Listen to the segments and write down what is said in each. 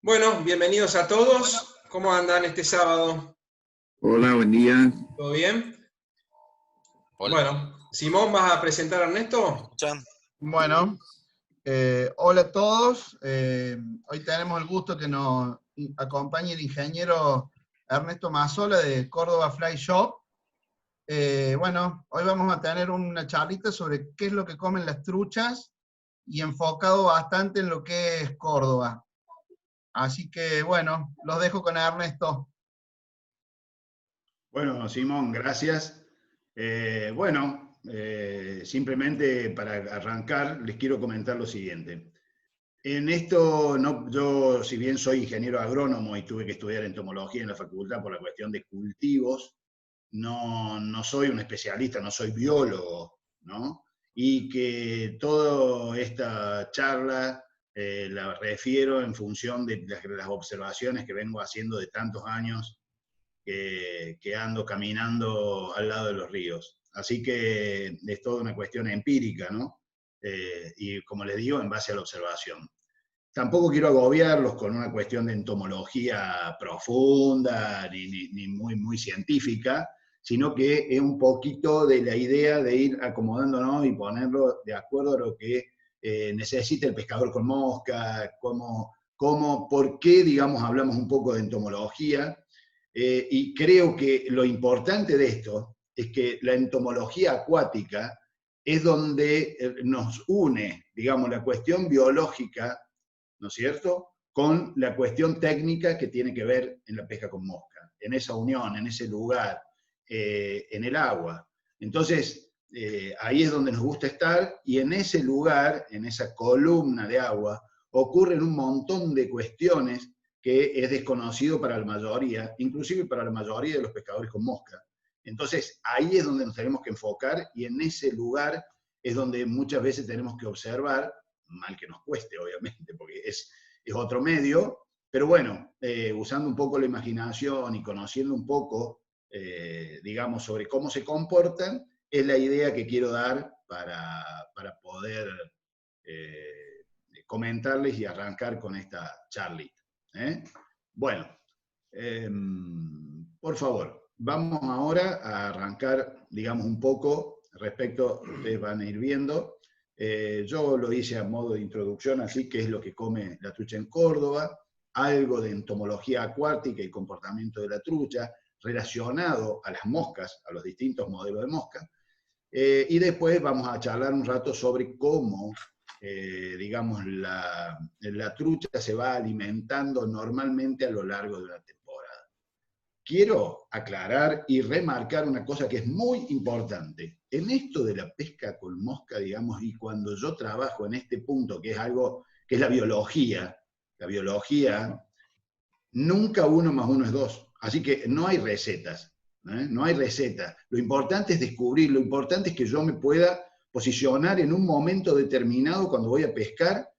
Bueno, bienvenidos a todos. ¿Cómo andan este sábado? Hola, buen día. ¿Todo bien? Hola. Bueno, Simón, ¿vas a presentar a Ernesto? Bueno, hola a todos. Hoy tenemos el gusto que nos acompañe el ingeniero Ernesto Mazzola de Córdoba Fly Shop. Bueno, hoy vamos a tener una charlita sobre qué es lo que comen las truchas y enfocado bastante en lo que es Córdoba. Así que, bueno, los dejo con Ernesto. Bueno, Simón, gracias. Simplemente para arrancar, les quiero comentar lo siguiente. En esto, yo si bien soy ingeniero agrónomo y tuve que estudiar entomología en la facultad por la cuestión de cultivos, no soy un especialista, no soy biólogo, ¿no? Y que toda esta charla la refiero en función de las observaciones que vengo haciendo de tantos años que ando caminando al lado de los ríos. Así que es toda una cuestión empírica, ¿no? Y como les digo, en base a la observación. Tampoco quiero agobiarlos con una cuestión de entomología profunda ni muy científica, sino que es un poquito de la idea de ir acomodándonos y ponerlo de acuerdo a lo que necesita el pescador con mosca, por qué, digamos, hablamos un poco de entomología. Y creo que lo importante de esto es que la entomología acuática es donde nos une, digamos, la cuestión biológica, ¿no es cierto?, con la cuestión técnica que tiene que ver en la pesca con mosca, en esa unión, en ese lugar, en el agua. Entonces, ahí es donde nos gusta estar, y en ese lugar, en esa columna de agua, ocurren un montón de cuestiones que es desconocido para la mayoría, inclusive para la mayoría de los pescadores con mosca. Entonces, ahí es donde nos tenemos que enfocar, y en ese lugar es donde muchas veces tenemos que observar, mal que nos cueste, obviamente, porque es otro medio, pero bueno, usando un poco la imaginación y conociendo un poco, digamos, sobre cómo se comportan, es la idea que quiero dar para poder comentarles y arrancar con esta charlita. Bueno, por favor, vamos ahora a arrancar, digamos, un poco respecto, ustedes van a ir viendo. Yo lo hice a modo de introducción, así que es lo que come la trucha en Córdoba, algo de entomología acuática y comportamiento de la trucha, relacionado a las moscas, a los distintos modelos de mosca, y después vamos a charlar un rato sobre cómo, digamos, la trucha se va alimentando normalmente a lo largo de una temporada. Quiero aclarar y remarcar una cosa que es muy importante. En esto de la pesca con mosca, digamos, y cuando yo trabajo en este punto, que es algo, que es la biología, nunca 1 más 1 es 2. Así que no hay recetas, no hay recetas. Lo importante es descubrir, lo importante es que yo me pueda posicionar en un momento determinado cuando voy a pescar,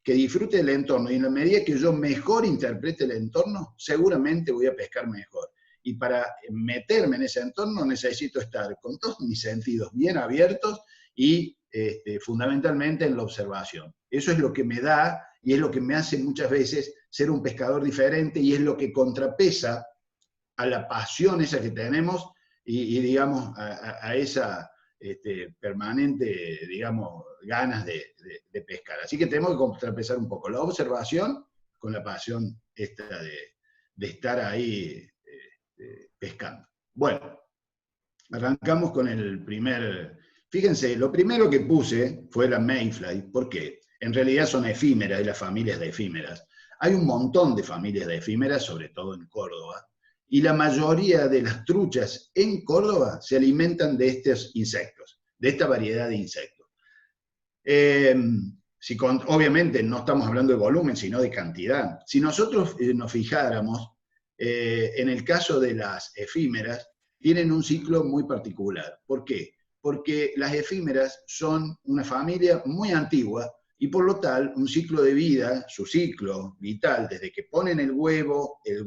que disfrute del entorno, y en la medida que yo mejor interprete el entorno, seguramente voy a pescar mejor. Y para meterme en ese entorno necesito estar con todos mis sentidos bien abiertos y fundamentalmente en la observación. Eso es lo que me da y es lo que me hace muchas veces ser un pescador diferente, y es lo que contrapesa a la pasión esa que tenemos y digamos, a esa permanente, digamos, ganas de pescar. Así que tenemos que contrapesar un poco la observación con la pasión esta de estar ahí pescando. Bueno, arrancamos con el primer. Fíjense, lo primero que puse fue la mayfly. ¿Por qué? En realidad son efímeras, de las familias de efímeras. Hay un montón de familias de efímeras, sobre todo en Córdoba, y la mayoría de las truchas en Córdoba se alimentan de estos insectos, de esta variedad de insectos. Obviamente no estamos hablando de volumen, sino de cantidad. Si nosotros nos fijáramos, en el caso de las efímeras, tienen un ciclo muy particular. ¿Por qué? Porque las efímeras son una familia muy antigua, y por lo tal, un ciclo de vida, su ciclo vital, desde que ponen el huevo es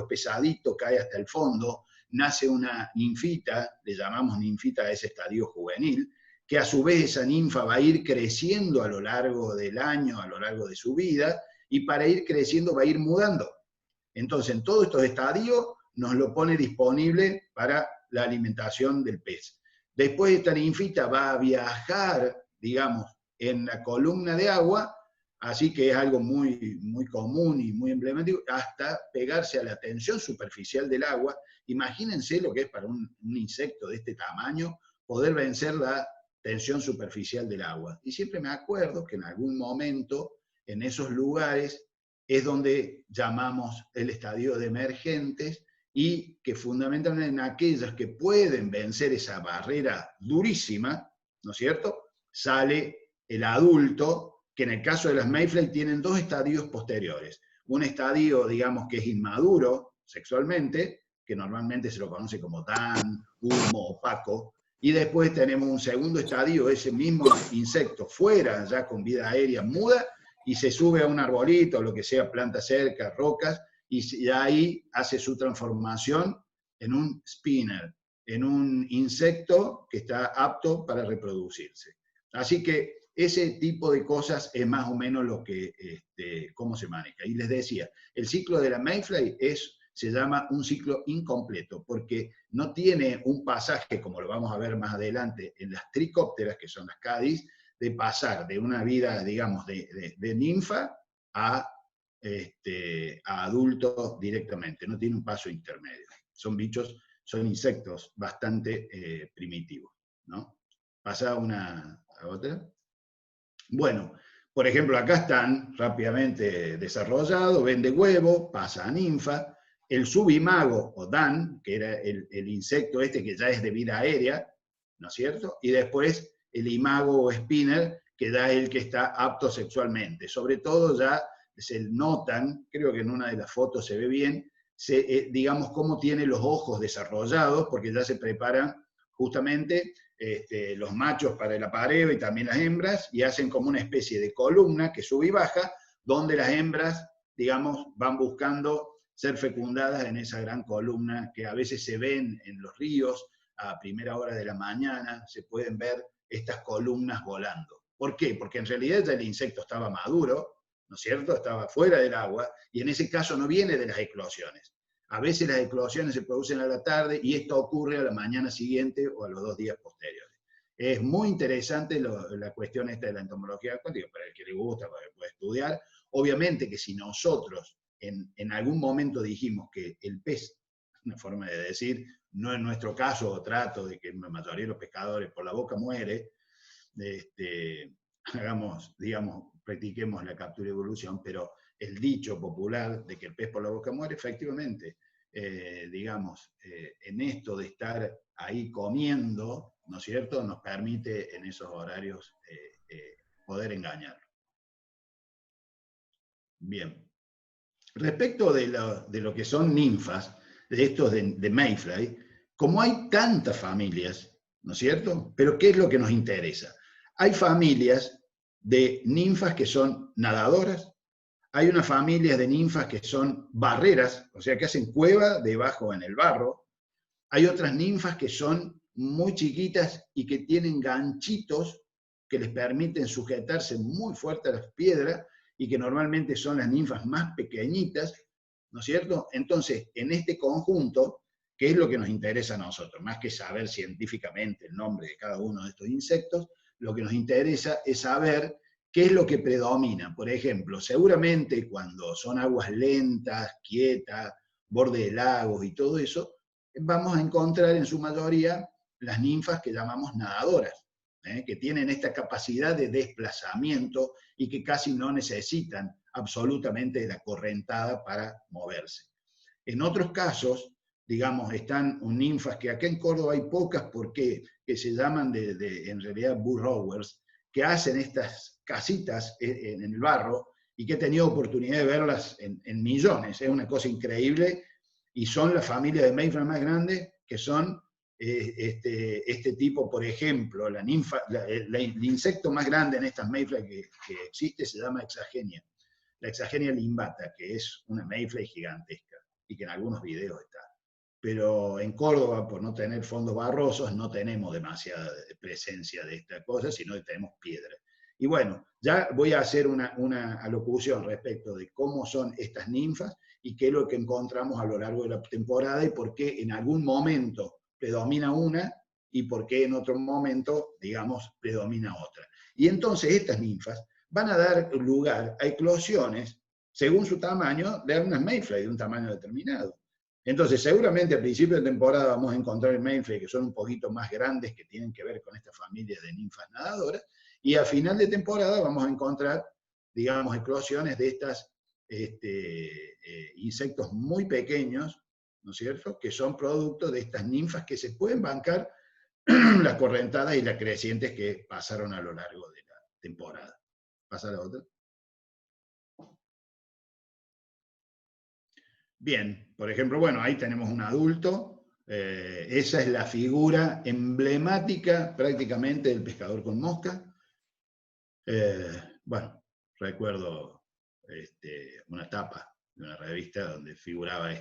pesadito, cae hasta el fondo, nace una ninfita, le llamamos ninfita a ese estadio juvenil, que a su vez esa ninfa va a ir creciendo a lo largo del año, a lo largo de su vida, y para ir creciendo va a ir mudando. Entonces, en todos estos estadios nos lo pone disponible para la alimentación del pez. Después esta ninfita va a viajar, digamos, en la columna de agua, así que es algo muy, muy común y muy emblemático, hasta pegarse a la tensión superficial del agua. Imagínense lo que es para un insecto de este tamaño poder vencer la tensión superficial del agua. Y siempre me acuerdo que en algún momento, en esos lugares, es donde llamamos el estadio de emergentes, y que fundamentalmente en aquellas que pueden vencer esa barrera durísima, ¿no es cierto?, sale el adulto, que en el caso de las mayfly tienen dos estadios posteriores. Un estadio, digamos, que es inmaduro sexualmente, que normalmente se lo conoce como dan, humo, opaco, y después tenemos un segundo estadio, ese mismo insecto fuera, ya con vida aérea muda, y se sube a un arbolito, o lo que sea, planta cerca, rocas, y ahí hace su transformación en un spinner, en un insecto que está apto para reproducirse. Así que ese tipo de cosas es más o menos lo que, cómo se maneja. Y les decía, el ciclo de la mayfly se llama un ciclo incompleto, porque no tiene un pasaje, como lo vamos a ver más adelante, en las tricópteras, que son las cadis, de pasar de una vida, digamos, de ninfa a adultos directamente, no tiene un paso intermedio. Son bichos, son insectos bastante primitivos, ¿no? Pasa a otra. Bueno, por ejemplo, acá están rápidamente desarrollados, vende huevo, pasa a ninfa, el subimago o dan, que era el insecto este que ya es de vida aérea, ¿no es cierto? Y después el imago o spinner, que ya es el que está apto sexualmente. Sobre todo ya se notan, creo que en una de las fotos se ve bien, digamos cómo tiene los ojos desarrollados, porque ya se preparan justamente los machos para el apareo y también las hembras, y hacen como una especie de columna que sube y baja, donde las hembras, digamos, van buscando ser fecundadas en esa gran columna que a veces se ven en los ríos a primera hora de la mañana, se pueden ver estas columnas volando. ¿Por qué? Porque en realidad ya el insecto estaba maduro, ¿no es cierto? Estaba fuera del agua, y en ese caso no viene de las eclosiones. A veces las eclosiones se producen a la tarde y esto ocurre a la mañana siguiente o a los 2 días posteriores. Es muy interesante la cuestión esta de la entomología cuántica, para el que le gusta, para el que puede estudiar. Obviamente que si nosotros en algún momento dijimos que el pez, una forma de decir, no en nuestro caso, o trato de que la mayoría de los pescadores por la boca muere, hagamos, digamos, practiquemos la captura y evolución, pero el dicho popular de que el pez por la boca muere, efectivamente, digamos, en esto de estar ahí comiendo, ¿no es cierto?, nos permite en esos horarios poder engañar. Bien. Respecto de lo que son ninfas, de estos de mayfly, como hay tantas familias, ¿no es cierto?, pero ¿qué es lo que nos interesa? Hay familias de ninfas que son nadadoras, hay unas familias de ninfas que son barreras, o sea, que hacen cueva debajo en el barro, hay otras ninfas que son muy chiquitas y que tienen ganchitos que les permiten sujetarse muy fuerte a las piedras y que normalmente son las ninfas más pequeñitas, ¿no es cierto? Entonces, en este conjunto, ¿qué es lo que nos interesa a nosotros? Más que saber científicamente el nombre de cada uno de estos insectos, lo que nos interesa es saber qué es lo que predomina. Por ejemplo, seguramente cuando son aguas lentas, quietas, borde de lagos y todo eso, vamos a encontrar en su mayoría las ninfas que llamamos nadadoras, que tienen esta capacidad de desplazamiento y que casi no necesitan absolutamente de la correntada para moverse. En otros casos, digamos, están ninfas que acá en Córdoba hay pocas porque que se llaman en realidad burrowers, que hacen estas casitas en el barro y que he tenido oportunidad de verlas en millones. Es una cosa increíble y son la familia de mayfly más grande, que son este tipo, por ejemplo, la ninfa, el insecto más grande en estas mayfly que existe se llama Hexagenia. La Hexagenia limbata, que es una mayfly gigantesca y que en algunos videos está. pero en Córdoba, por no tener fondos barrosos, no tenemos demasiada presencia de esta cosa, sino que tenemos piedra. Y bueno, ya voy a hacer una alocución respecto de cómo son estas ninfas y qué es lo que encontramos a lo largo de la temporada y por qué en algún momento predomina una y por qué en otro momento, digamos, predomina otra. Y entonces estas ninfas van a dar lugar a eclosiones según su tamaño de unas mayfly de un tamaño determinado. Entonces, seguramente a principio de temporada vamos a encontrar mayfly que son un poquito más grandes, que tienen que ver con esta familia de ninfas nadadoras, y a final de temporada vamos a encontrar, digamos, eclosiones de estas insectos muy pequeños, ¿no es cierto?, que son producto de estas ninfas que se pueden bancar las correntadas y las crecientes que pasaron a lo largo de la temporada. ¿Pasa la otra? Bien, por ejemplo, bueno, ahí tenemos un adulto. Esa es la figura emblemática prácticamente del pescador con mosca. Bueno, recuerdo una tapa de una revista donde figuraba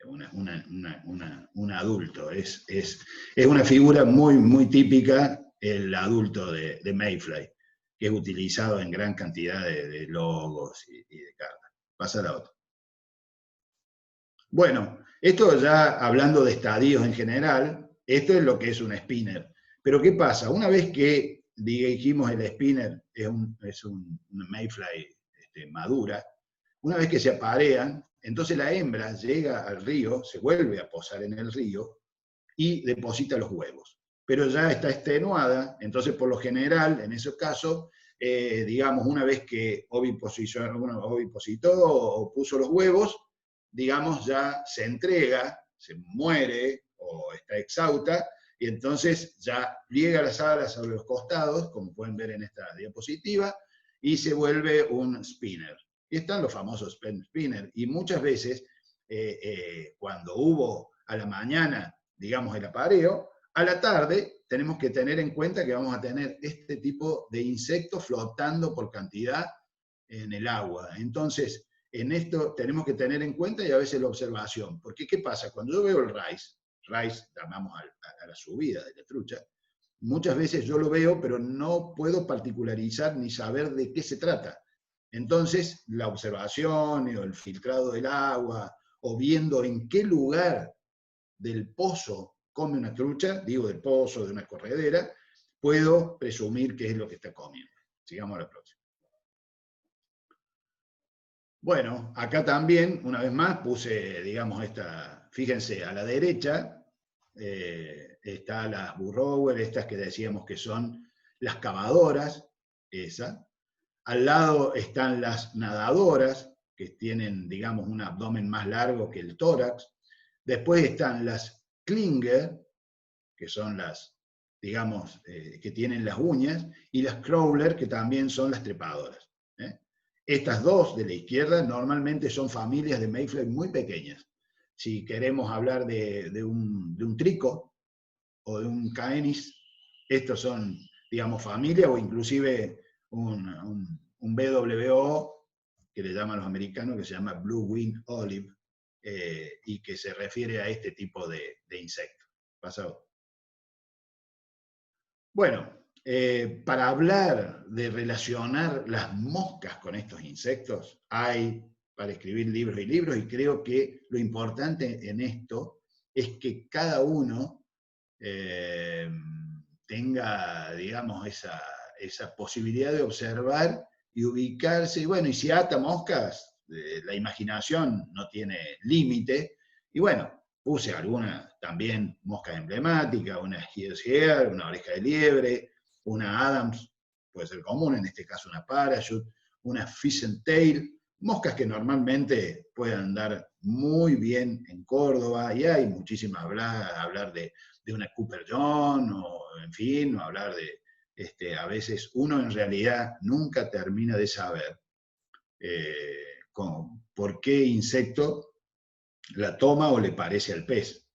un adulto. Es una figura muy, muy típica, el adulto de mayfly, que es utilizado en gran cantidad de logos y de cartas. Pasa la otra. Bueno, esto ya hablando de estadios en general, esto es lo que es un spinner. Pero ¿qué pasa? Una vez que dijimos el spinner es un mayfly madura, una vez que se aparean, entonces la hembra llega al río, se vuelve a posar en el río y deposita los huevos. Pero ya está extenuada, entonces por lo general, en esos casos, digamos, una vez que ovipositó o puso los huevos, digamos, ya se entrega, se muere o está exhausta, y entonces ya pliega las alas sobre los costados, como pueden ver en esta diapositiva, y se vuelve un spinner. Y están los famosos spinner, y muchas veces, cuando hubo a la mañana, digamos, el apareo, a la tarde tenemos que tener en cuenta que vamos a tener este tipo de insectos flotando por cantidad en el agua. Entonces, en esto tenemos que tener en cuenta y a veces la observación. Porque, ¿qué pasa? Cuando yo veo el rice, llamamos a la subida de la trucha, muchas veces yo lo veo, pero no puedo particularizar ni saber de qué se trata. Entonces, la observación o el filtrado del agua, o viendo en qué lugar del pozo come una trucha, digo del pozo, de una corredera, puedo presumir qué es lo que está comiendo. Sigamos a la próxima. Bueno, acá también, una vez más, puse, digamos, fíjense, a la derecha está las burrower, estas que decíamos que son las cavadoras, esa. Al lado están las nadadoras, que tienen, digamos, un abdomen más largo que el tórax. Después están las clinger, que son las, digamos, que tienen las uñas, y las crawler, que también son las trepadoras. Estas dos de la izquierda normalmente son familias de mayfly muy pequeñas. Si queremos hablar de un trico o de un caenis, estos son, digamos, familia, o inclusive un BWO, que le llaman los americanos, que se llama Blue Winged Olive, y que se refiere a este tipo de insecto. Pasado. Bueno, para hablar de relacionar las moscas con estos insectos, hay para escribir libros y libros, y creo que lo importante en esto es que cada uno tenga, digamos, esa posibilidad de observar y ubicarse. Y bueno, y si ata moscas, la imaginación no tiene límite. Y bueno, puse algunas también moscas emblemáticas, una Here's Here, una oreja de liebre, una Adams, puede ser común, en este caso una Parachute, una Fish and Tail, moscas que normalmente pueden andar muy bien en Córdoba, y hay muchísimas, hablar de una Cooper John, o en fin, o hablar de, a veces uno en realidad nunca termina de saber por qué insecto la toma o le parece al pez.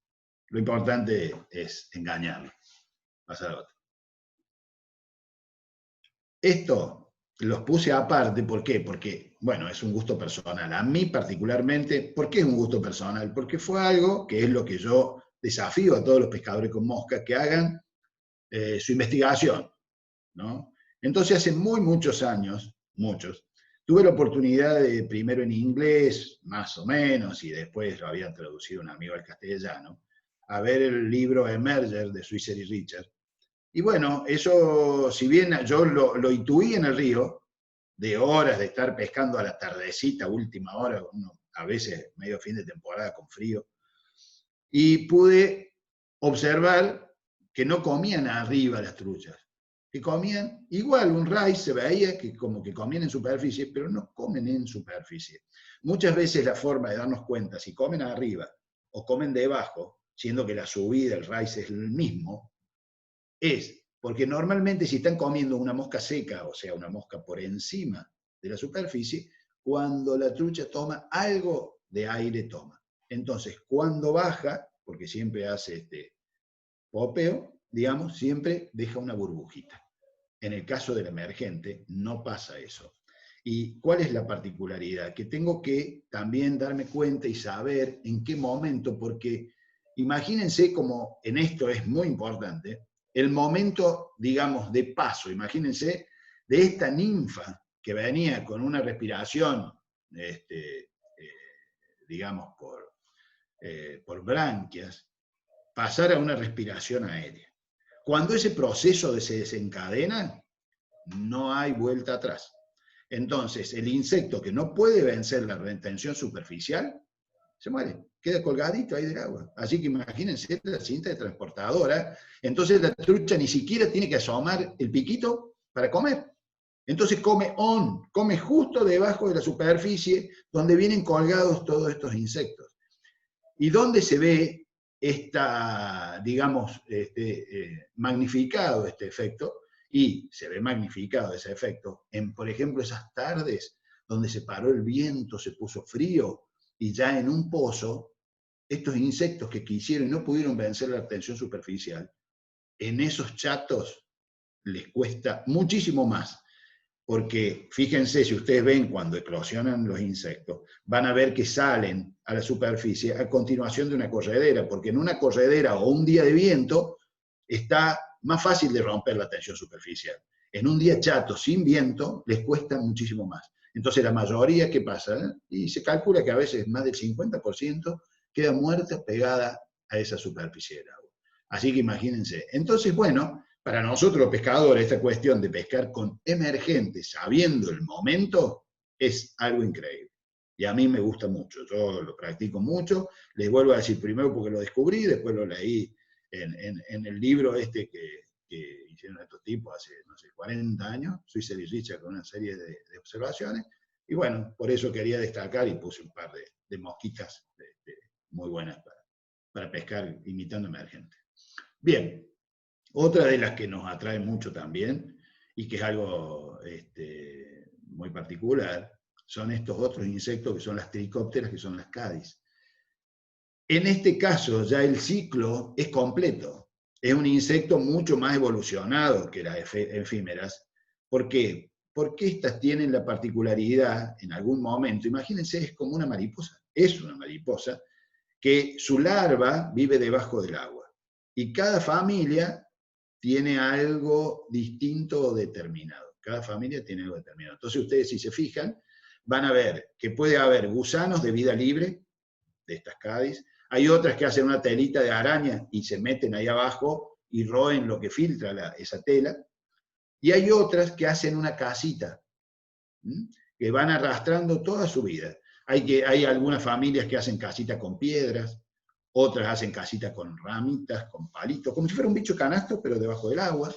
Lo importante es engañarlo. Pasar a otro. Esto los puse aparte. ¿Por qué? Porque, bueno, es un gusto personal. A mí particularmente, ¿por qué es un gusto personal? Porque fue algo que es lo que yo desafío a todos los pescadores con mosca, que hagan su investigación, ¿no? Entonces, hace muchos años, tuve la oportunidad de, primero en inglés, más o menos, y después lo había traducido un amigo al castellano, a ver el libro Emerger de Swisher y Richard. Y bueno, eso, si bien yo lo intuí en el río, de horas de estar pescando a la tardecita, última hora, a veces medio fin de temporada con frío, y pude observar que no comían arriba las truchas, que comían igual, un rice se veía que como que comían en superficie, pero no comen en superficie. Muchas veces la forma de darnos cuenta si comen arriba o comen debajo, siendo que la subida, el rice es el mismo, es porque normalmente si están comiendo una mosca seca, o sea, una mosca por encima de la superficie, cuando la trucha toma algo de aire toma. Entonces, cuando baja, porque siempre hace este popeo, digamos, siempre deja una burbujita. En el caso del emergente, no pasa eso. ¿Y cuál es la particularidad? Que tengo que también darme cuenta y saber en qué momento, porque imagínense como en esto es muy importante, el momento, digamos, de paso, imagínense, de esta ninfa que venía con una respiración, digamos, por branquias, pasar a una respiración aérea. Cuando ese proceso se desencadena, no hay vuelta atrás. Entonces, el insecto que no puede vencer la retención superficial, se muere, queda colgadito ahí del agua. Así que imagínense la cinta de transportadora, entonces la trucha ni siquiera tiene que asomar el piquito para comer. Entonces come justo debajo de la superficie donde vienen colgados todos estos insectos. ¿Y dónde se ve digamos, magnificado este efecto? Y se ve magnificado ese efecto en, por ejemplo, esas tardes donde se paró el viento, se puso frío, y ya en un pozo, estos insectos que quisieron y no pudieron vencer la tensión superficial, en esos chatos les cuesta muchísimo más. Porque fíjense, si ustedes ven cuando eclosionan los insectos, van a ver que salen a la superficie a continuación de una corredera, porque en una corredera o un día de viento está más fácil de romper la tensión superficial. En un día chato, sin viento, les cuesta muchísimo más. Entonces la mayoría, ¿qué pasa? Y se calcula que a veces más del 50% queda muerta pegada a esa superficie del agua. Así que imagínense. Entonces, bueno, para nosotros los pescadores, esta cuestión de pescar con emergentes, sabiendo el momento, es algo increíble. Y a mí me gusta mucho, yo lo practico mucho. Les vuelvo a decir, primero porque lo descubrí, después lo leí en el libro que hicieron estos tipos hace, no sé, 40 años, Swisher y Richard, con una serie de observaciones. Y bueno, por eso quería destacar y puse un par de mosquitas muy buenas para pescar imitando emergentes. Bien. Otra de las que nos atrae mucho también, y que es algo muy particular, son estos otros insectos que son las tricópteras, que son las Cádiz. En este caso ya el ciclo es completo. Es un insecto mucho más evolucionado que las efímeras. ¿Por qué? Porque estas tienen la particularidad, en algún momento, imagínense, es como una mariposa, es una mariposa, que su larva vive debajo del agua. Y cada familia tiene algo distinto o determinado. Cada familia tiene algo determinado. Entonces ustedes, si se fijan, van a ver que puede haber gusanos de vida libre, de estas Cádiz. Hay otras que hacen una telita de araña y se meten ahí abajo y roen lo que filtra esa tela. Y hay otras que hacen una casita, que van arrastrando toda su vida. Hay algunas familias que hacen casitas con piedras, otras hacen casitas con ramitas, con palitos, como si fuera un bicho canasto, pero debajo del agua.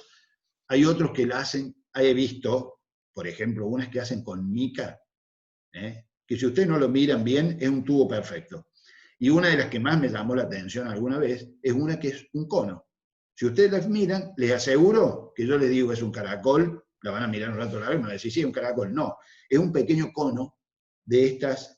Hay otros que la hacen, he visto, por ejemplo, unas que hacen con mica, que si ustedes no lo miran bien, es un tubo perfecto. Y una de las que más me llamó la atención alguna vez, es una que es un cono. Si ustedes las miran, les aseguro que yo les digo es un caracol, la van a mirar un rato largo y me van a decir, sí, es un caracol. No, es un pequeño cono de estas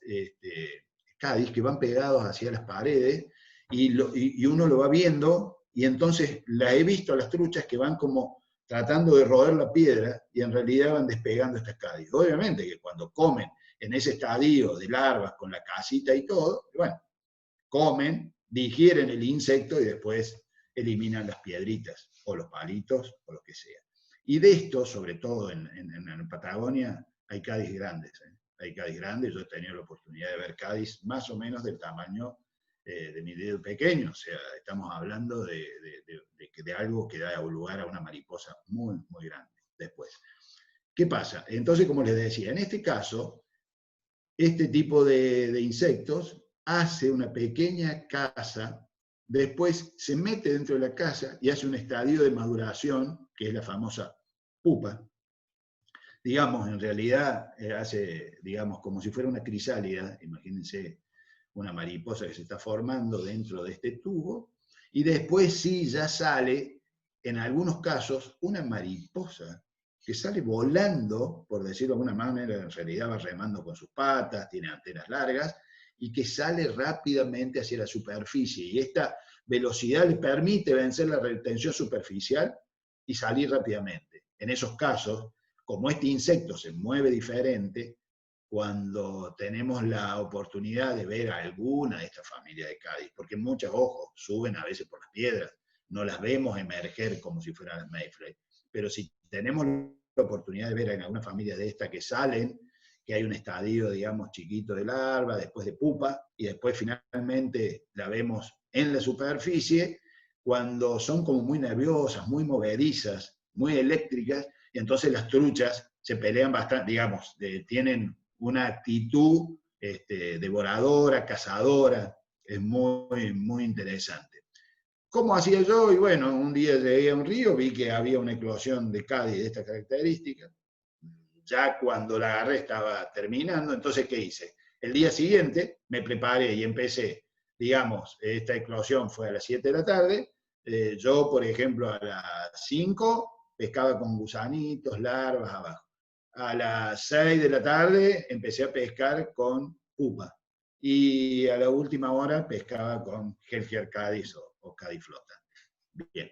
Cádiz que van pegados hacia las paredes, y uno lo va viendo, y entonces las he visto a las truchas que van como tratando de roer la piedra, y en realidad van despegando estas cádiz. Obviamente que cuando comen en ese estadio de larvas con la casita y todo, bueno, comen, digieren el insecto y después eliminan las piedritas, o los palitos, o lo que sea. Y de esto, sobre todo en Patagonia, hay cádiz grandes. Hay cádiz grandes, yo he tenido la oportunidad de ver cádiz más o menos del tamaño de mi dedo pequeño, o sea, estamos hablando de algo que da lugar a una mariposa muy, muy grande después. ¿Qué pasa? Entonces, como les decía, en este caso, este tipo de insectos hace una pequeña casa, después se mete dentro de la casa y hace un estadio de maduración, que es la famosa pupa. Digamos, en realidad hace, digamos, como si fuera una crisálida, imagínense una mariposa que se está formando dentro de este tubo, y después sí ya sale, en algunos casos, una mariposa que sale volando, por decirlo de alguna manera, en realidad va remando con sus patas, tiene antenas largas, y que sale rápidamente hacia la superficie, y esta velocidad le permite vencer la retención superficial y salir rápidamente. En esos casos, como este insecto se mueve diferente, cuando tenemos la oportunidad de ver a alguna de estas familias de cádiz, porque muchas, ojo, suben a veces por las piedras, no las vemos emerger como si fueran las mayfly, pero si tenemos la oportunidad de ver en alguna familia de estas que salen, que hay un estadio, digamos, chiquito de larva, después de pupa, y después finalmente la vemos en la superficie, cuando son como muy nerviosas, muy movedizas, muy eléctricas, y entonces las truchas se pelean bastante, digamos, tienen una actitud devoradora, cazadora, es muy, muy interesante. ¿Cómo hacía yo? Y bueno, un día llegué a un río, vi que había una eclosión de cádiz de esta característica. Ya cuando la agarré estaba terminando, entonces ¿qué hice? El día siguiente me preparé y empecé, digamos, esta eclosión fue a las 7 de la tarde, yo, por ejemplo, a las 5 pescaba con gusanitos, larvas abajo. A las 6 de la tarde empecé a pescar con pupa. Y a la última hora pescaba con Helger cádiz o cádiz flota. Bien,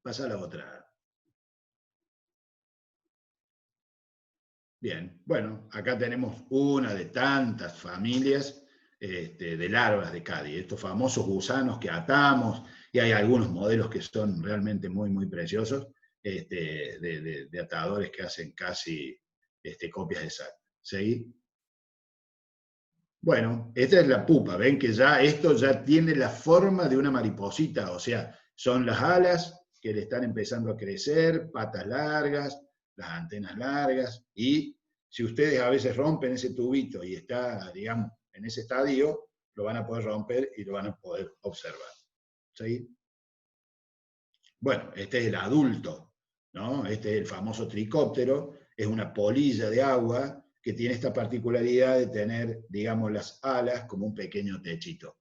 pasa a la otra. Bien, bueno, acá tenemos una de tantas familias de larvas de cádiz, estos famosos gusanos que atamos, y hay algunos modelos que son realmente muy, muy preciosos, de atadores que hacen casi copias exactas. ¿Sí? Bueno, esta es la pupa, ven que ya esto ya tiene la forma de una mariposita, o sea, son las alas que le están empezando a crecer, patas largas, las antenas largas, y si ustedes a veces rompen ese tubito y está, digamos, en ese estadio, lo van a poder romper y lo van a poder observar. ¿Sí? Bueno, este es el adulto, ¿no? Este es el famoso tricóptero, es una polilla de agua que tiene esta particularidad de tener, digamos, las alas como un pequeño techito.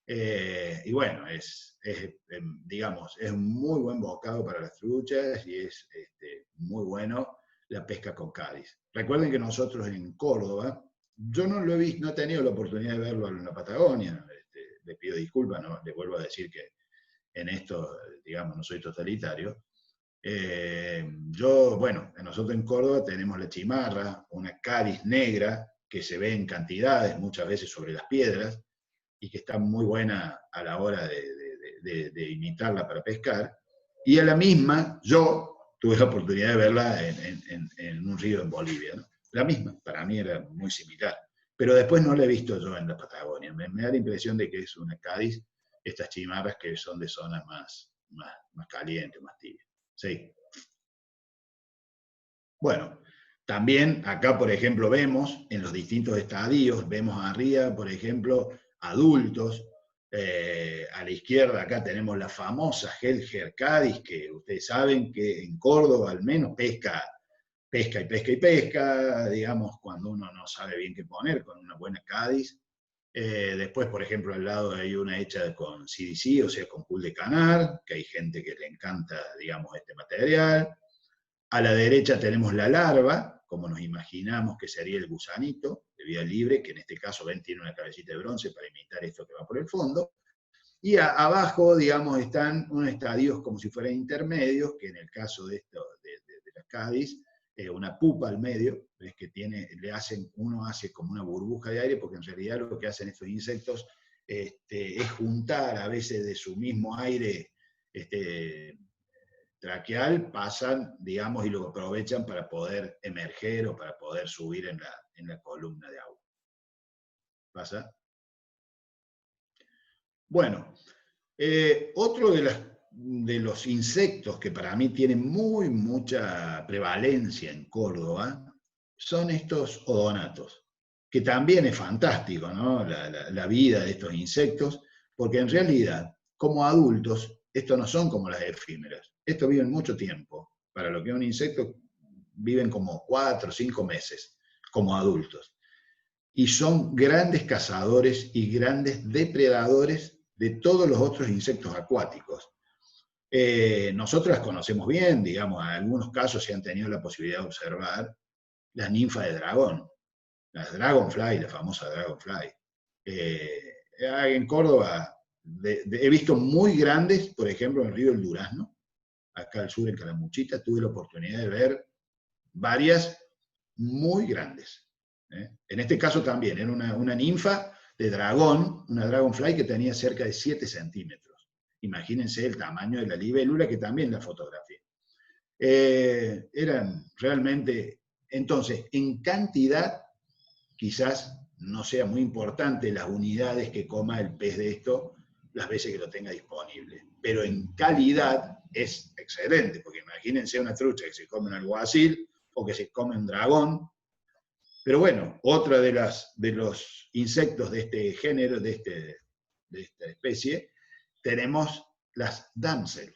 Y bueno, digamos, es un muy buen bocado para las truchas y es muy bueno la pesca con cádiz. Recuerden que nosotros en Córdoba, yo no lo he visto, no he tenido la oportunidad de verlo en la Patagonia, le pido disculpas, ¿no? Le vuelvo a decir que en esto, digamos, no soy totalitario. Bueno, nosotros en Córdoba tenemos la chimarra, una cádiz negra que se ve en cantidades, muchas veces sobre las piedras, y que está muy buena a la hora de imitarla para pescar. Y a la misma, yo tuve la oportunidad de verla en un río en Bolivia, ¿no? La misma, para mí era muy similar. Pero después no la he visto yo en la Patagonia. Me da la impresión de que es una cádiz, estas chimarras que son de zonas más calientes, más tibias. Sí. Bueno, también acá, por ejemplo, vemos en los distintos estadios, vemos arriba, por ejemplo, adultos. A la izquierda acá tenemos la famosa Helger cádiz, que ustedes saben que en Córdoba al menos pesca, digamos, cuando uno no sabe bien qué poner, con una buena cádiz. Después, por ejemplo, al lado hay una hecha con CDC, o sea, con pool de canar, que hay gente que le encanta, digamos, este material. A la derecha tenemos la larva, como nos imaginamos que sería el gusanito de vida libre, que en este caso, ven, tiene una cabecita de bronce para imitar esto que va por el fondo. Y abajo, digamos, están unos estadios como si fueran intermedios, que en el caso de las Cádiz, una pupa al medio, es que uno hace como una burbuja de aire, porque en realidad lo que hacen estos insectos es juntar a veces de su mismo aire traqueal, pasan, digamos, y lo aprovechan para poder emerger o para poder subir en la columna de agua. ¿Pasa? Bueno, otro de los insectos que para mí tienen mucha prevalencia en Córdoba son estos odonatos, que también es fantástico, ¿no? La vida de estos insectos, porque en realidad, como adultos, estos no son como las efímeras. Estos viven mucho tiempo. Para lo que es un insecto, viven como 4 o 5 meses como adultos. Y son grandes cazadores y grandes depredadores de todos los otros insectos acuáticos. Nosotros las conocemos bien, digamos, en algunos casos se han tenido la posibilidad de observar las ninfas de dragón, las dragonfly, la famosa dragonfly. En Córdoba he visto muy grandes, por ejemplo, en el río El Durazno, acá al sur en Calamuchita, tuve la oportunidad de ver varias muy grandes. En este caso también, era una ninfa de dragón, una dragonfly que tenía cerca de 7 centímetros. Imagínense el tamaño de la libélula, que también la fotografié. Eran realmente, entonces, en cantidad, quizás no sea muy importante las unidades que coma el pez de esto, las veces que lo tenga disponible. Pero en calidad es excelente, porque imagínense una trucha que se come un alguacil o que se come un dragón. Pero bueno, otra de los insectos de este género, de esta especie, tenemos las damsel,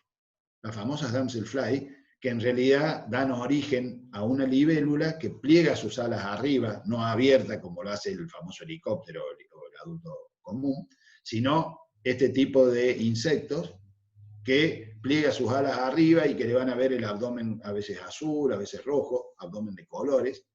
las famosas damselfly, que en realidad dan origen a una libélula que pliega sus alas arriba, no abierta como lo hace el famoso helicóptero o el adulto común, sino este tipo de insectos que pliega sus alas arriba y que le van a ver el abdomen a veces azul, a veces rojo, abdomen de colores,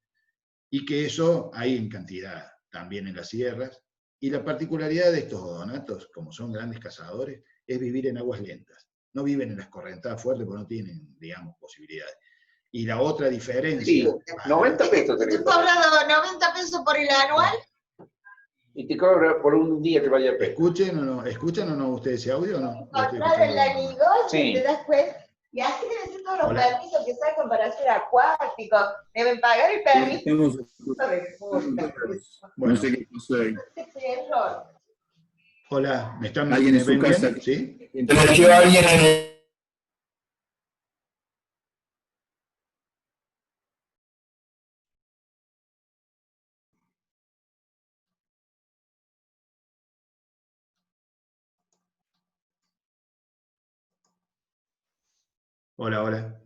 y que eso hay en cantidad también en las sierras. Y la particularidad de estos odonatos, como son grandes cazadores, es vivir en aguas lentas. No viven en las correntadas fuertes porque no tienen, digamos, posibilidades. Y la otra diferencia... Sí, 90 pesos. ¿Te estoy cobrando 90 pesos por el anual? Y te cobra por un día que vaya a pescar. ¿Escuchan o no ustedes ese audio o no? Encontrar el anigote, Sí. te das cuenta. Y así deben ser todos los permisos que sacan para hacer acuático. Deben pagar el permiso. Bueno, sé qué pasó ahí. Qué error. hola, ¿me están Alguien en su bien? casa. ¿Sí? Entró alguien en el... Hola, hola.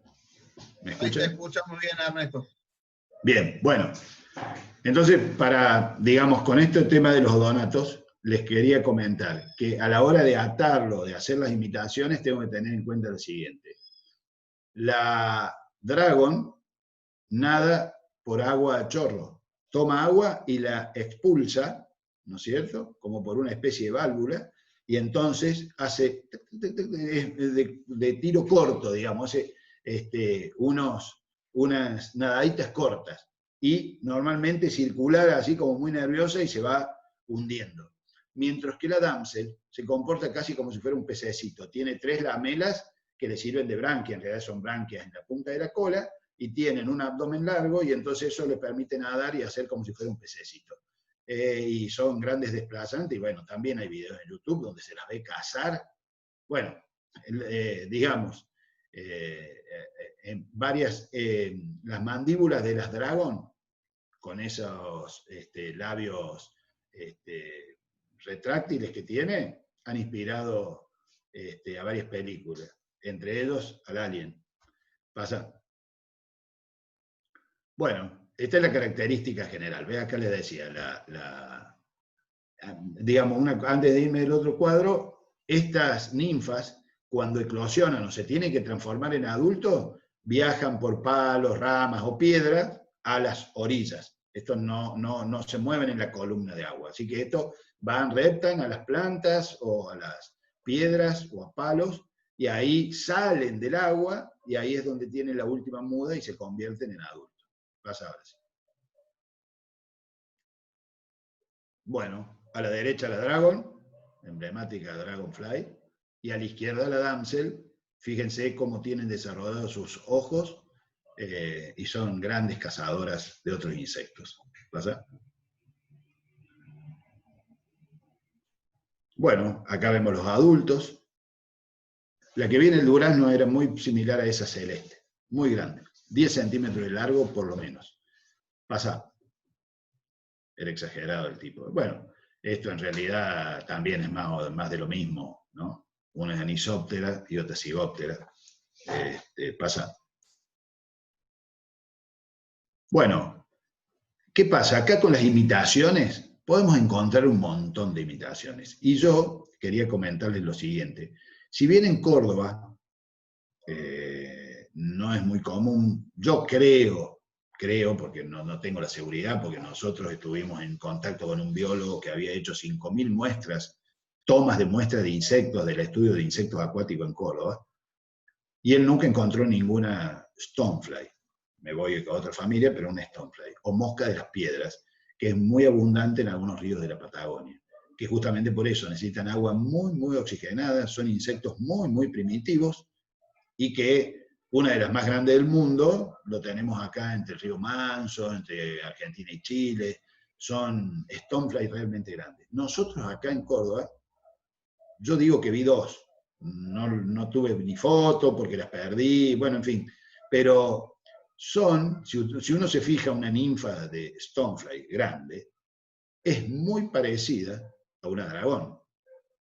¿Me Ahí te escuchan? escuchamos bien, Ernesto. Bien, bueno. Entonces, digamos, con este tema de los odonatos, les quería comentar que a la hora de atarlo, de hacer las imitaciones, tengo que tener en cuenta lo siguiente. La dragon nada por agua a chorro. Toma agua y la expulsa, ¿no es cierto?, como por una especie de válvula, y entonces hace de tiro corto, digamos, hace unas nadaditas cortas, y normalmente circular así como muy nerviosa y se va hundiendo. Mientras que la damsel se comporta casi como si fuera un pececito, tiene 3 lamelas que le sirven de branquia, en realidad son branquias en la punta de la cola, y tienen un abdomen largo, y entonces eso le permite nadar y hacer como si fuera un pececito. Y son grandes desplazantes, y bueno, también hay videos en YouTube donde se las ve cazar. Bueno, digamos, en varias, las mandíbulas de las dragón, con esos labios retráctiles que tiene, han inspirado a varias películas, entre ellos al Alien. Pasa. Bueno, esta es la característica general. Ve, acá les decía, digamos, antes de irme del otro cuadro, estas ninfas, cuando eclosionan o se tienen que transformar en adultos, viajan por palos, ramas o piedras a las orillas. Estos no se mueven en la columna de agua. Así que estos reptan a las plantas o piedras o a palos, y ahí salen del agua, y ahí es donde tienen la última muda y se convierten en adultos. Pasa ahora sí. Bueno, a la derecha la Dragon, emblemática Dragonfly, y a la izquierda la Damsel. Fíjense cómo tienen desarrollados sus ojos, y son grandes cazadoras de otros insectos. ¿Pasa? Bueno, acá vemos los adultos. La que viene el durazno era muy similar a esa celeste, muy grande, 10 centímetros de largo por lo menos. Pasa. Era exagerado el tipo. Bueno, esto en realidad también es más de lo mismo, ¿no? Una es anisóptera y otra cigóptera. Pasa. Bueno, ¿qué pasa? Acá con las imitaciones podemos encontrar un montón de imitaciones. Y yo quería comentarles lo siguiente. Si bien en Córdoba no es muy común, yo creo, porque no tengo la seguridad, porque nosotros estuvimos en contacto con un biólogo que había hecho 5.000 muestras, tomas de muestras de insectos, del estudio de insectos acuáticos en Córdoba, y él nunca encontró ninguna stonefly. Me voy a otra familia, pero una stonefly, o mosca de las piedras, que es muy abundante en algunos ríos de la Patagonia, que justamente por eso necesitan agua muy, muy oxigenada, son insectos muy, muy primitivos, y que una de las más grandes del mundo, lo tenemos acá entre el río Manso, entre Argentina y Chile, son stonefly realmente grandes. Nosotros acá en Córdoba, yo digo que vi 2, no tuve ni foto porque las perdí, bueno, en fin, pero son, si uno se fija una ninfa de stonefly grande, es muy parecida a una dragón,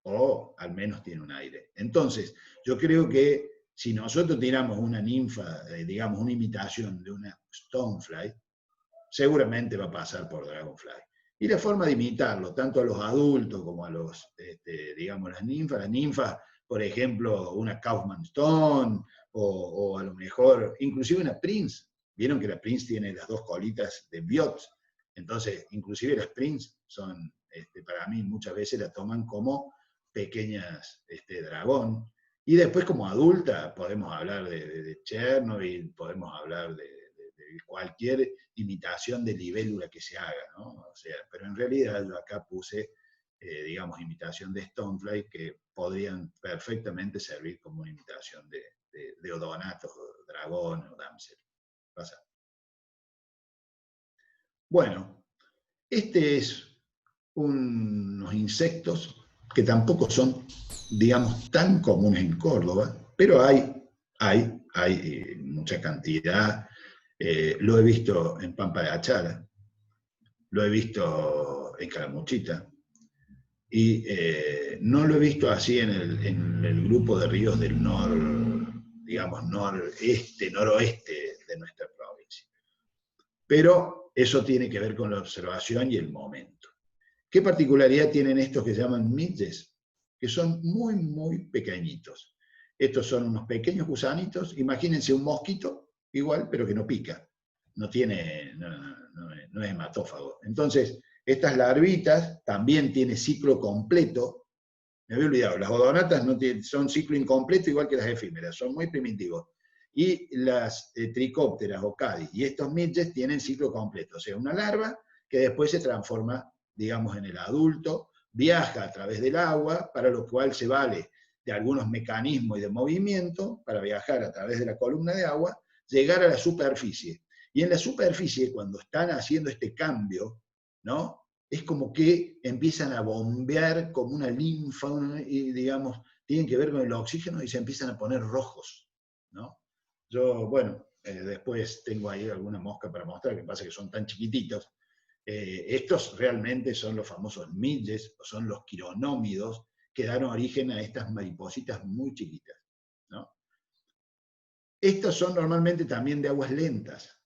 o al menos tiene un aire. Entonces, yo creo que si nosotros tiramos una ninfa, digamos, una imitación de una stonefly, seguramente va a pasar por dragonfly. Y la forma de imitarlo, tanto a los adultos como a los, digamos, las ninfas, por ejemplo, una Kaufman Stone, o a lo mejor, inclusive una Prince. Vieron que la Prince tiene las 2 colitas de Biot. Entonces, inclusive las Prince son, para mí, muchas veces la toman como pequeñas dragón. Y después, como adulta, podemos hablar de Chernobyl, podemos hablar de cualquier imitación de libélula que se haga, ¿no? O sea, pero en realidad yo acá puse, digamos, imitación de stonefly que podrían perfectamente servir como una imitación de odonatos, o dragón o damsel. ¿Pasa? Bueno, es unos insectos que tampoco son, digamos, tan comunes en Córdoba, pero hay mucha cantidad. Lo he visto en Pampa de Achara, lo he visto en Calamuchita, y no lo he visto así en el grupo de ríos del digamos, noroeste de nuestra provincia. Pero eso tiene que ver con la observación y el momento. ¿Qué particularidad tienen estos que se llaman midges? Que son muy, muy pequeñitos. Estos son unos pequeños gusanitos, imagínense un mosquito, igual, pero que no pica. No es hematófago. Entonces, estas larvitas también tienen ciclo completo. Me había olvidado, las odonatas son ciclo incompleto igual que las efímeras, son muy primitivos. Y las tricópteras o cadis y estos midges tienen ciclo completo, o sea, una larva que después se transforma, digamos, en el adulto, viaja a través del agua, para lo cual se vale de algunos mecanismos y de movimiento para viajar a través de la columna de agua, llegar a la superficie. Y en la superficie, cuando están haciendo este cambio, ¿no? Es como que empiezan a bombear como una linfa, y digamos, tienen que ver con el oxígeno y se empiezan a poner rojos, ¿no? Yo, bueno, después tengo ahí alguna mosca para mostrar, que pasa que son tan chiquititos. Estos realmente son los famosos midges, o son los quironómidos, que dan origen a estas maripositas muy chiquitas, ¿no? Estos son normalmente también de aguas lentas,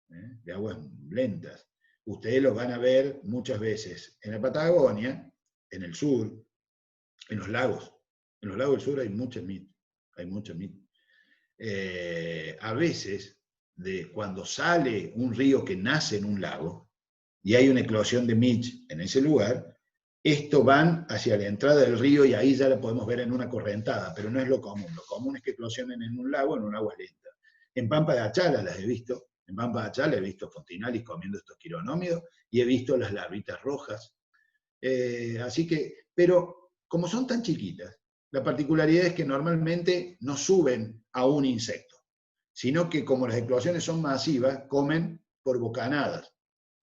de aguas lentas. Ustedes los van a ver muchas veces en la Patagonia, en el sur, en los lagos. En los lagos del sur hay muchos midges. A veces, cuando sale un río que nace en un lago, y hay una eclosión de midge en ese lugar, Esto van hacia la entrada del río y ahí ya la podemos ver en una correntada, pero no es lo común. Lo común es que eclosionen en un lago, en un agua lenta. En Pampa de Achala las he visto. En Pampa de Achala he visto fontinalis comiendo estos quironómidos y he visto las larvitas rojas. Así que, pero como son tan chiquitas, la particularidad es que normalmente no suben a un insecto, sino que como las eclosiones son masivas, comen por bocanadas.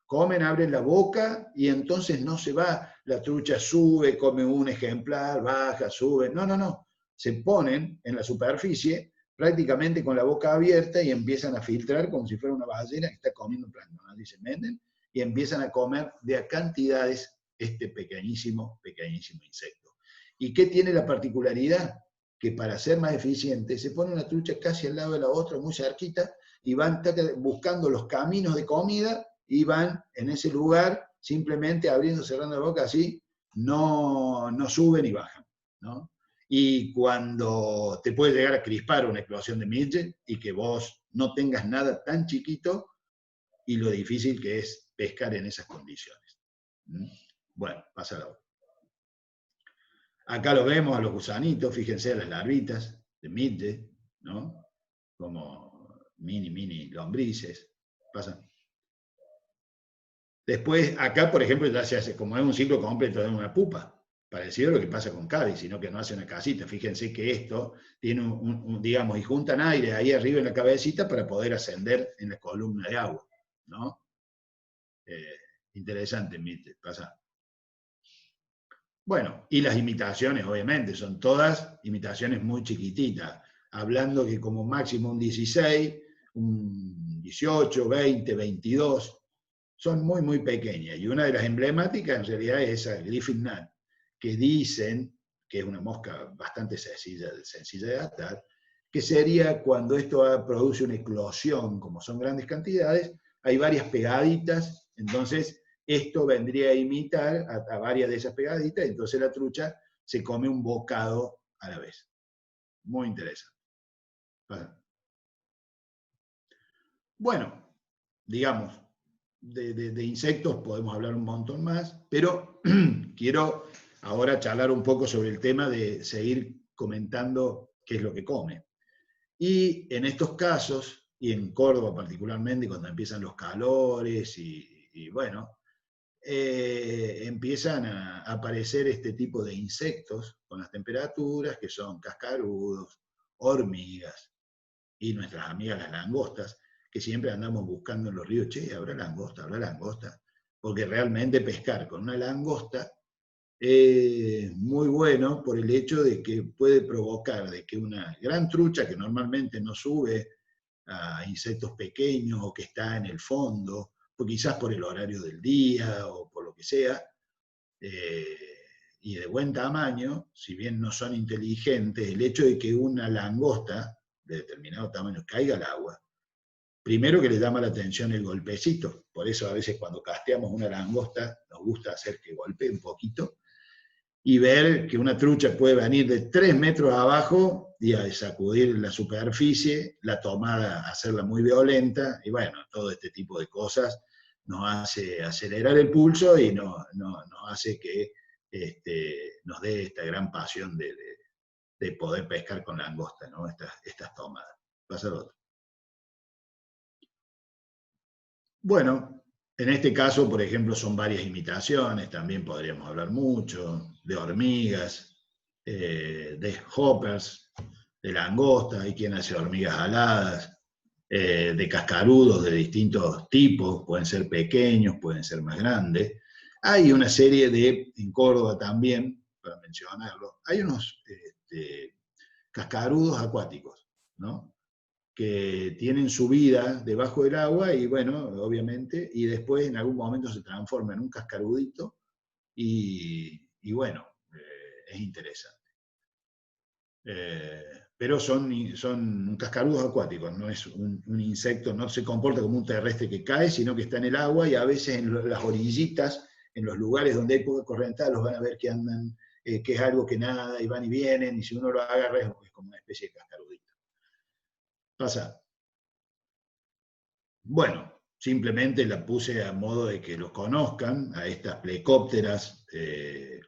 Comen, abren la boca y entonces no se va, la trucha sube, come un ejemplar, baja, sube. No, no, no. Se ponen en la superficie prácticamente con la boca abierta y empiezan a filtrar como si fuera una ballena que está comiendo plancton. Así se meten y empiezan a comer de a cantidades este pequeñísimo, pequeñísimo insecto. ¿Y qué tiene la particularidad? Que para ser más eficiente se pone una trucha casi al lado de la otra, muy cerquita, y van buscando los caminos de comida y van en ese lugar simplemente abriendo, cerrando la boca así, no suben y bajan, ¿no? Y cuando te puede llegar a crispar una eclosión de midget y que vos no tengas nada tan chiquito y lo difícil que es pescar en esas condiciones. Bueno, pasa la otra. Acá lo vemos a los gusanitos, fíjense a las larvitas de midget, ¿no? Como mini lombrices. Pasan. Después, acá, por ejemplo, ya se hace, como es un ciclo completo de una pupa, parecido a lo que pasa con Cádiz, sino que no hace una casita. Fíjense que esto tiene digamos, y juntan aire ahí arriba en la cabecita para poder ascender en la columna de agua, ¿no? Interesante, pasa. Bueno, y las imitaciones, obviamente, son todas imitaciones muy chiquititas, hablando que como máximo un 16, un 18, 20, 22, son muy, muy pequeñas. Y una de las emblemáticas en realidad es esa Griffin Gnat, que dicen que es una mosca bastante sencilla de atar, que sería cuando esto produce una eclosión, como son grandes cantidades, hay varias pegaditas, entonces esto vendría a imitar a varias de esas pegaditas, entonces la trucha se come un bocado a la vez. Muy interesante. Bueno, digamos, de insectos podemos hablar un montón más, pero quiero ahora charlar un poco sobre el tema de seguir comentando qué es lo que come. Y en estos casos, y en Córdoba particularmente, cuando empiezan los calores y bueno, empiezan a aparecer este tipo de insectos con las temperaturas, que son cascarudos, hormigas, y nuestras amigas las langostas, que siempre andamos buscando en los ríos, che, habrá langosta, porque realmente pescar con una langosta es muy bueno por el hecho de que puede provocar de que una gran trucha que normalmente no sube a insectos pequeños o que está en el fondo, o quizás por el horario del día o por lo que sea, y de buen tamaño, si bien no son inteligentes, el hecho de que una langosta de determinado tamaño caiga al agua, primero que le llama la atención el golpecito, por eso a veces cuando casteamos una langosta nos gusta hacer que golpee un poquito, y ver que una trucha puede venir de 3 metros abajo y a sacudir la superficie, la tomada, hacerla muy violenta, y bueno, todo este tipo de cosas nos hace acelerar el pulso y nos hace que nos dé esta gran pasión de poder pescar con langosta, ¿no? Estas tomadas. Pasa al otro. Bueno, en este caso, por ejemplo, son varias imitaciones, también podríamos hablar mucho, de hormigas, de hoppers, de langosta, hay quien hace hormigas aladas, de cascarudos de distintos tipos, pueden ser pequeños, pueden ser más grandes. Hay una serie en Córdoba también, para mencionarlo, hay unos cascarudos acuáticos, ¿no? Que tienen su vida debajo del agua y bueno, obviamente, y después en algún momento se transforma en un cascarudito y bueno, es interesante. Pero son cascarudos acuáticos, no es un insecto, no se comporta como un terrestre que cae, sino que está en el agua y a veces en las orillitas, en los lugares donde hay poca corriente, los van a ver que andan, que es algo que nada y van y vienen, y si uno lo agarra es como una especie de cascarudito. Pasa. Bueno, simplemente la puse a modo de que los conozcan, a estas plecópteras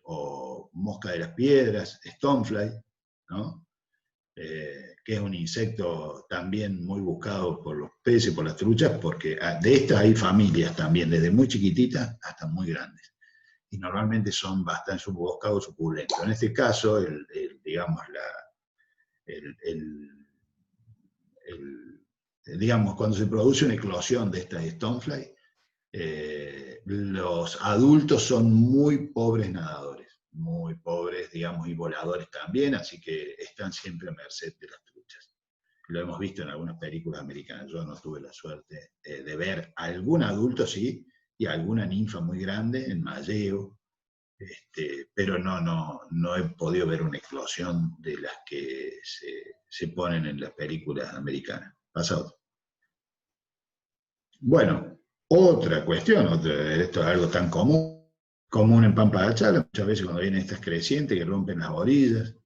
o mosca de las piedras, stonefly, ¿no? Que es un insecto también muy buscado por los peces, por las truchas, porque de estas hay familias también, desde muy chiquititas hasta muy grandes. Y normalmente son bastante buscados, suculentos. En este caso, digamos, cuando se produce una eclosión de estas stonefly, los adultos son muy pobres nadadores, muy pobres, digamos, y voladores también, así que están siempre a merced de las truchas. Lo hemos visto en algunas películas americanas. Yo no tuve la suerte de ver algún adulto, sí, y alguna ninfa muy grande en Malleo, pero no he podido ver una eclosión de las que se ponen en las películas americanas. Pasado. Bueno, otra cuestión, esto es algo tan común en Pampa de Chala, muchas veces cuando vienen estas crecientes que rompen las orillas.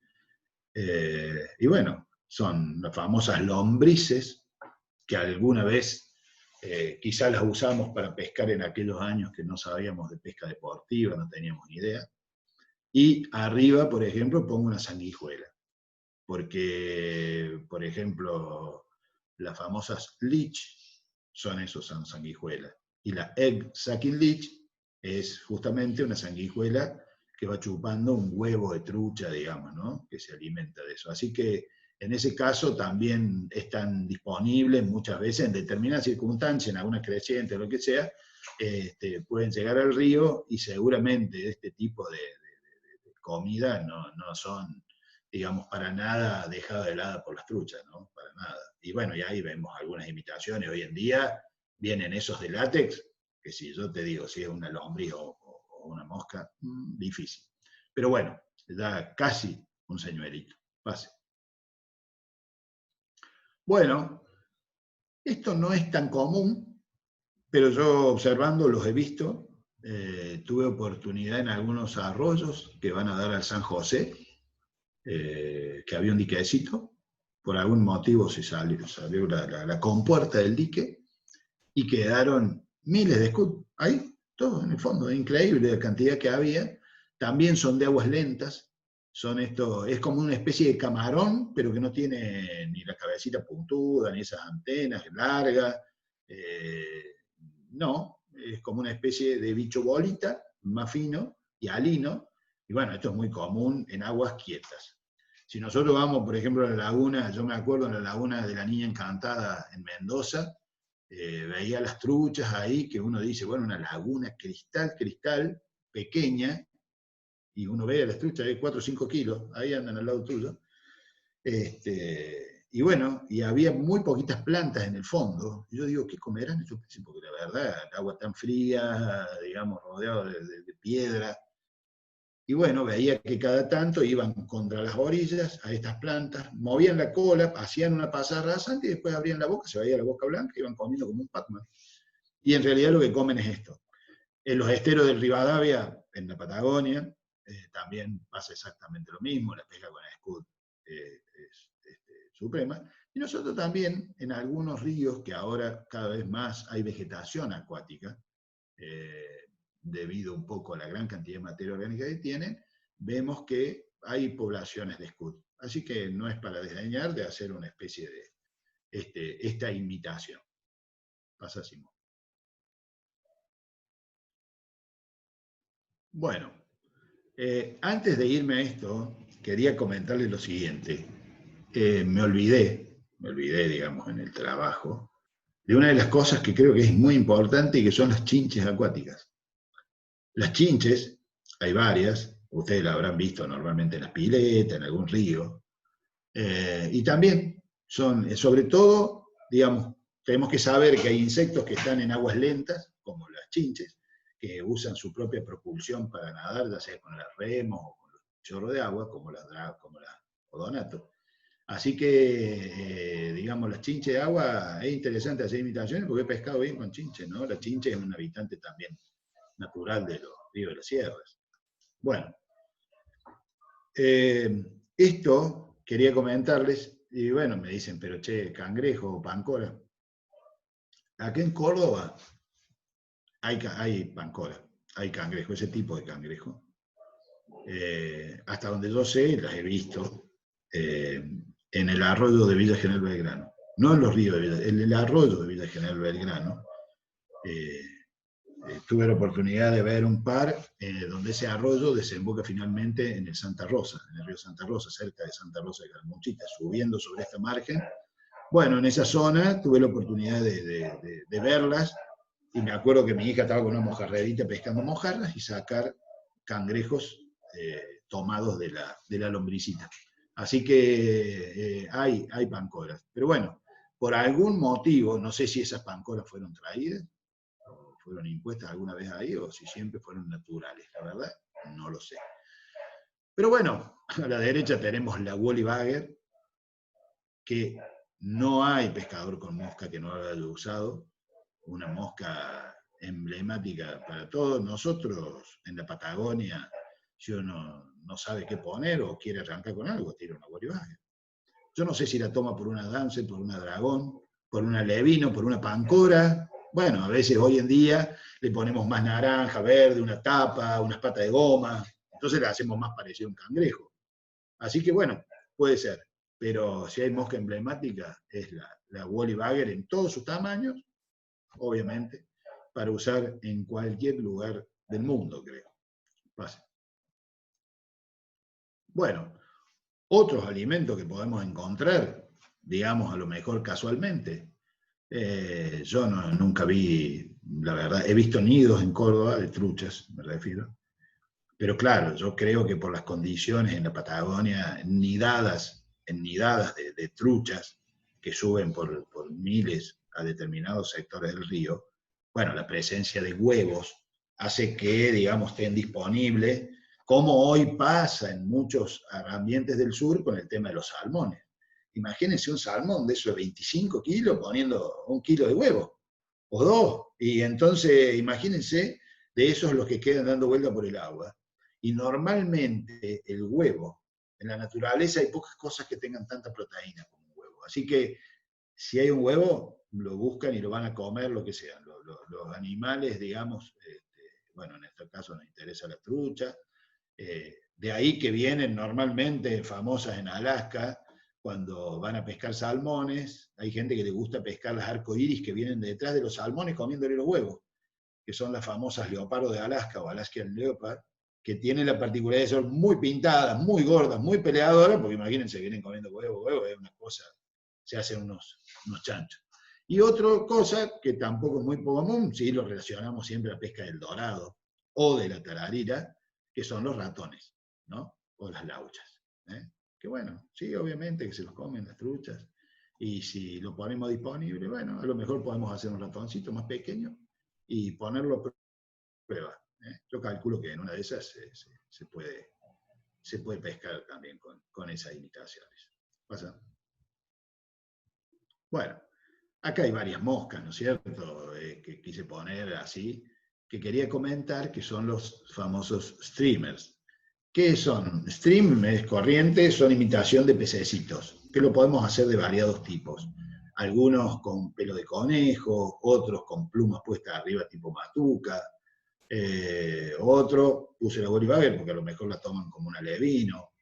Y bueno, son las famosas lombrices, que alguna vez quizás las usamos para pescar en aquellos años que no sabíamos de pesca deportiva, no teníamos ni idea. Y arriba, por ejemplo, pongo una sanguijuela, porque, por ejemplo, las famosas leech son sanguijuelas. Y la egg sucking leech es justamente una sanguijuela que va chupando un huevo de trucha, digamos, ¿no? Que se alimenta de eso. Así que en ese caso también están disponibles muchas veces en determinadas circunstancias, en alguna creciente o lo que sea, pueden llegar al río y seguramente este tipo de comida no son, digamos, para nada dejadas de lado por las truchas, ¿no? Para nada. Y bueno, y ahí vemos algunas imitaciones. Hoy en día vienen esos de látex, que si yo te digo si es una lombriz o una mosca, difícil. Pero bueno, da casi un señuelito. Pase. Bueno, esto no es tan común, pero yo observando los he visto. Tuve oportunidad en algunos arroyos que van a dar al San José, que había un diquecito, por algún motivo se salió la compuerta del dique y quedaron miles de scud ahí, todo en el fondo, es increíble la cantidad que había. También son de aguas lentas, es como una especie de camarón, pero que no tiene ni la cabecita puntuda, ni esas antenas largas, no, es como una especie de bicho bolita, más fino y alino, y bueno, esto es muy común en aguas quietas. Si nosotros vamos, por ejemplo, a la laguna, yo me acuerdo en la laguna de la Niña Encantada en Mendoza, veía las truchas ahí, que uno dice, bueno, una laguna cristal, pequeña, y uno ve a las truchas de 4 o 5 kilos, ahí andan al lado tuyo. Y bueno, y había muy poquitas plantas en el fondo. Y yo digo, ¿qué comerán estos peces? Porque la verdad, el agua tan fría, digamos, rodeado de piedra. Y bueno, veía que cada tanto iban contra las orillas a estas plantas, movían la cola, hacían una pasada rasante y después abrían la boca, se veía la boca blanca y iban comiendo como un Pac-Man. Y en realidad lo que comen es esto. En los esteros del Rivadavia, en la Patagonia, también pasa exactamente lo mismo, la pesca con scud es suprema. Y nosotros también, en algunos ríos, que ahora cada vez más hay vegetación acuática, debido un poco a la gran cantidad de materia orgánica que tienen, vemos que hay poblaciones de scud. Así que no es para desdeñar de hacer una especie de esta imitación. Pasa, Simón. Bueno, antes de irme a esto, quería comentarles lo siguiente. Me olvidé, digamos, en el trabajo, de una de las cosas que creo que es muy importante y que son las chinches acuáticas. Las chinches, hay varias, ustedes la habrán visto normalmente en las piletas, en algún río, y también son, sobre todo, digamos, tenemos que saber que hay insectos que están en aguas lentas, como las chinches, que usan su propia propulsión para nadar, ya sea con las remos o con los chorros de agua, como las odonato. Así que, digamos, las chinches de agua, es interesante hacer imitaciones porque he pescado bien con chinches, ¿no? La chinche es un habitante también natural de los ríos de las sierras. Bueno, esto quería comentarles, y bueno, me dicen, pero che, cangrejo o pancora. Acá en Córdoba hay pancora, hay cangrejo, ese tipo de cangrejo. Hasta donde yo sé, las he visto en el arroyo de Villa General Belgrano. No en los ríos de Villa, en el arroyo de Villa General Belgrano. Tuve la oportunidad de ver un par donde ese arroyo desemboca finalmente en el Santa Rosa, en el río Santa Rosa, cerca de Santa Rosa de Calamuchita, subiendo sobre esta margen. Bueno, en esa zona tuve la oportunidad de verlas, y me acuerdo que mi hija estaba con una mojarrerita pescando mojarras y sacar cangrejos tomados de la lombricita. Así que hay pancoras. Pero bueno, por algún motivo, no sé si esas pancoras fueron traídas, o fueron impuestas alguna vez ahí, o si siempre fueron naturales. La verdad, no lo sé. Pero bueno, a la derecha tenemos la Woolly Bagger, que no hay pescador con mosca que no la haya usado, una mosca emblemática para todos. Nosotros en la Patagonia, si uno no sabe qué poner o quiere arrancar con algo, tira una Woolly Bagger. Yo no sé si la toma por una Dance, por una Dragón, por una Levino, por una Pancora. Bueno, a veces hoy en día le ponemos más naranja, verde, una tapa, unas patas de goma, entonces le hacemos más parecido a un cangrejo. Así que bueno, puede ser. Pero si hay mosca emblemática, es la Woolly Bagger en todos sus tamaños, obviamente, para usar en cualquier lugar del mundo, creo. Pase. Bueno, otros alimentos que podemos encontrar, digamos a lo mejor casualmente. Yo nunca vi, la verdad, he visto nidos en Córdoba de truchas, me refiero. Pero claro, yo creo que por las condiciones en la Patagonia, nidadas de truchas que suben por miles a determinados sectores del río, bueno, la presencia de huevos hace que, digamos, estén disponibles, como hoy pasa en muchos ambientes del sur con el tema de los salmones. Imagínense un salmón de esos de 25 kilos poniendo 1 kilo de huevo, o 2, y entonces imagínense de esos los que quedan dando vuelta por el agua. Y normalmente el huevo, en la naturaleza hay pocas cosas que tengan tanta proteína como un huevo. Así que si hay un huevo, lo buscan y lo van a comer, lo que sea. Los animales, digamos, bueno, en este caso nos interesa la trucha. De ahí que vienen normalmente famosas en Alaska, cuando van a pescar salmones, hay gente que le gusta pescar las arcoíris que vienen detrás de los salmones comiéndole los huevos, que son las famosas leopardo de Alaska o Alaskan Leopard, que tienen la particularidad de ser muy pintadas, muy gordas, muy peleadoras, porque imagínense, vienen comiendo huevo, es una cosa, se hacen unos chanchos. Y otra cosa que tampoco es muy común, sí lo relacionamos siempre a la pesca del dorado o de la tararira, que son los ratones, ¿no? O las lauchas. Que bueno, sí, obviamente que se los comen las truchas, y si lo ponemos disponible, bueno, a lo mejor podemos hacer un ratoncito más pequeño y ponerlo a prueba. Yo calculo que en una de esas se puede pescar también con esas imitaciones. ¿Pasa? Bueno, acá hay varias moscas, ¿no es cierto?, que quise poner así, que quería comentar, que son los famosos streamers. ¿Qué son? Stream es corriente, son imitación de pececitos, que lo podemos hacer de variados tipos. Algunos con pelo de conejo, otros con plumas puestas arriba tipo matuca, otro, puse la Woolly Bagger porque a lo mejor la toman como una Levino,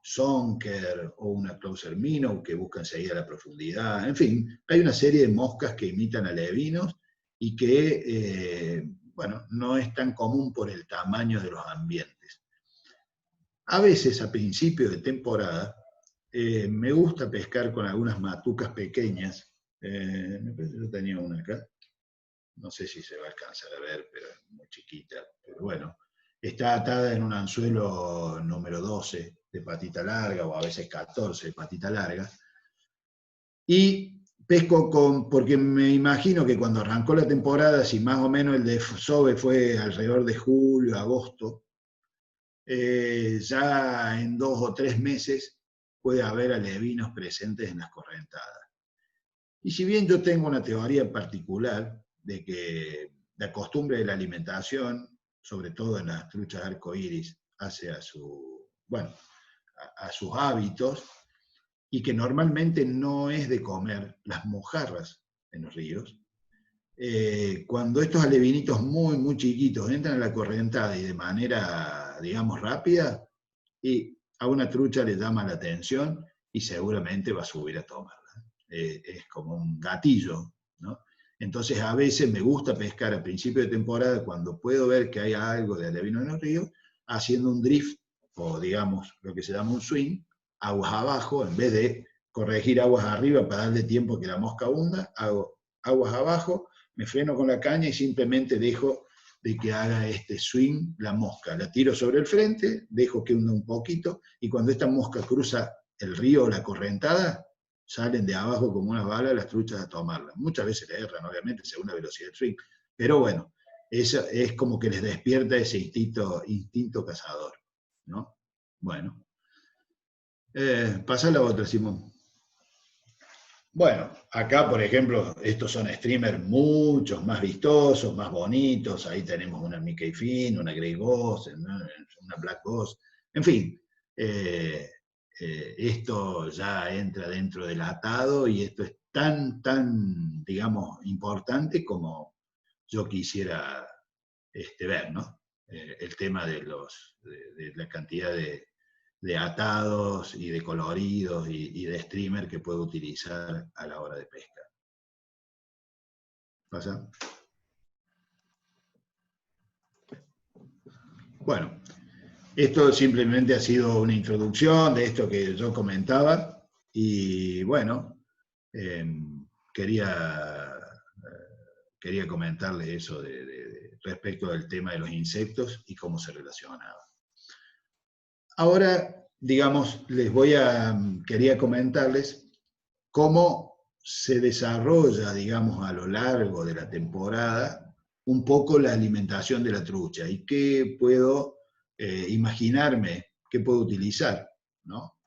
Sonker o una Closer Minnow que buscan seguir a la profundidad. En fin, hay una serie de moscas que imitan a levinos y que, bueno, no es tan común por el tamaño de los ambientes. A veces, a principio de temporada, me gusta pescar con algunas matucas pequeñas. Me parece que yo tenía una acá. No sé si se va a alcanzar a ver, pero es muy chiquita. Pero bueno, está atada en un anzuelo número 12 de patita larga, o a veces 14 de patita larga. Y pesco porque me imagino que cuando arrancó la temporada, si más o menos el desove fue alrededor de julio, agosto, ya en 2 o 3 meses puede haber alevinos presentes en las correntadas. Y si bien yo tengo una teoría particular de que la costumbre de la alimentación, sobre todo en las truchas arcoíris, hace a sus hábitos, y que normalmente no es de comer las mojarras en los ríos, cuando estos alevinitos muy chiquitos entran en la correntada y de manera, digamos, rápida, y a una trucha le llama la atención y seguramente va a subir a tomarla. Es como un gatillo, ¿no? Entonces a veces me gusta pescar a principio de temporada cuando puedo ver que hay algo de alevino en los ríos, haciendo un drift, o digamos lo que se llama un swing, aguas abajo, en vez de corregir aguas arriba para darle tiempo que la mosca hunda, hago aguas abajo, me freno con la caña y simplemente dejo de que haga este swing la mosca. La tiro sobre el frente, dejo que hunda un poquito, y cuando esta mosca cruza el río o la correntada, salen de abajo como unas balas las truchas a tomarla. Muchas veces le erran, obviamente, según la velocidad del swing, pero bueno, eso es como que les despierta ese instinto cazador, ¿no? Bueno. Pasa la otra, Simón. Bueno, acá, por ejemplo, estos son streamers muchos más vistosos, más bonitos. Ahí tenemos una Mickey Finn, una Grey Ghost, una Black Ghost. En fin, esto ya entra dentro del atado y esto es tan, digamos, importante como yo quisiera ver, ¿no? El tema de la cantidad de atados y de coloridos y de streamer que puedo utilizar a la hora de pesca. ¿Pasa? Bueno, esto simplemente ha sido una introducción de esto que yo comentaba y bueno, quería comentarles eso respecto del tema de los insectos y cómo se relacionaba. Ahora, digamos, quería comentarles cómo se desarrolla, digamos, a lo largo de la temporada, un poco la alimentación de la trucha y qué puedo imaginarme, qué puedo utilizar, ¿no?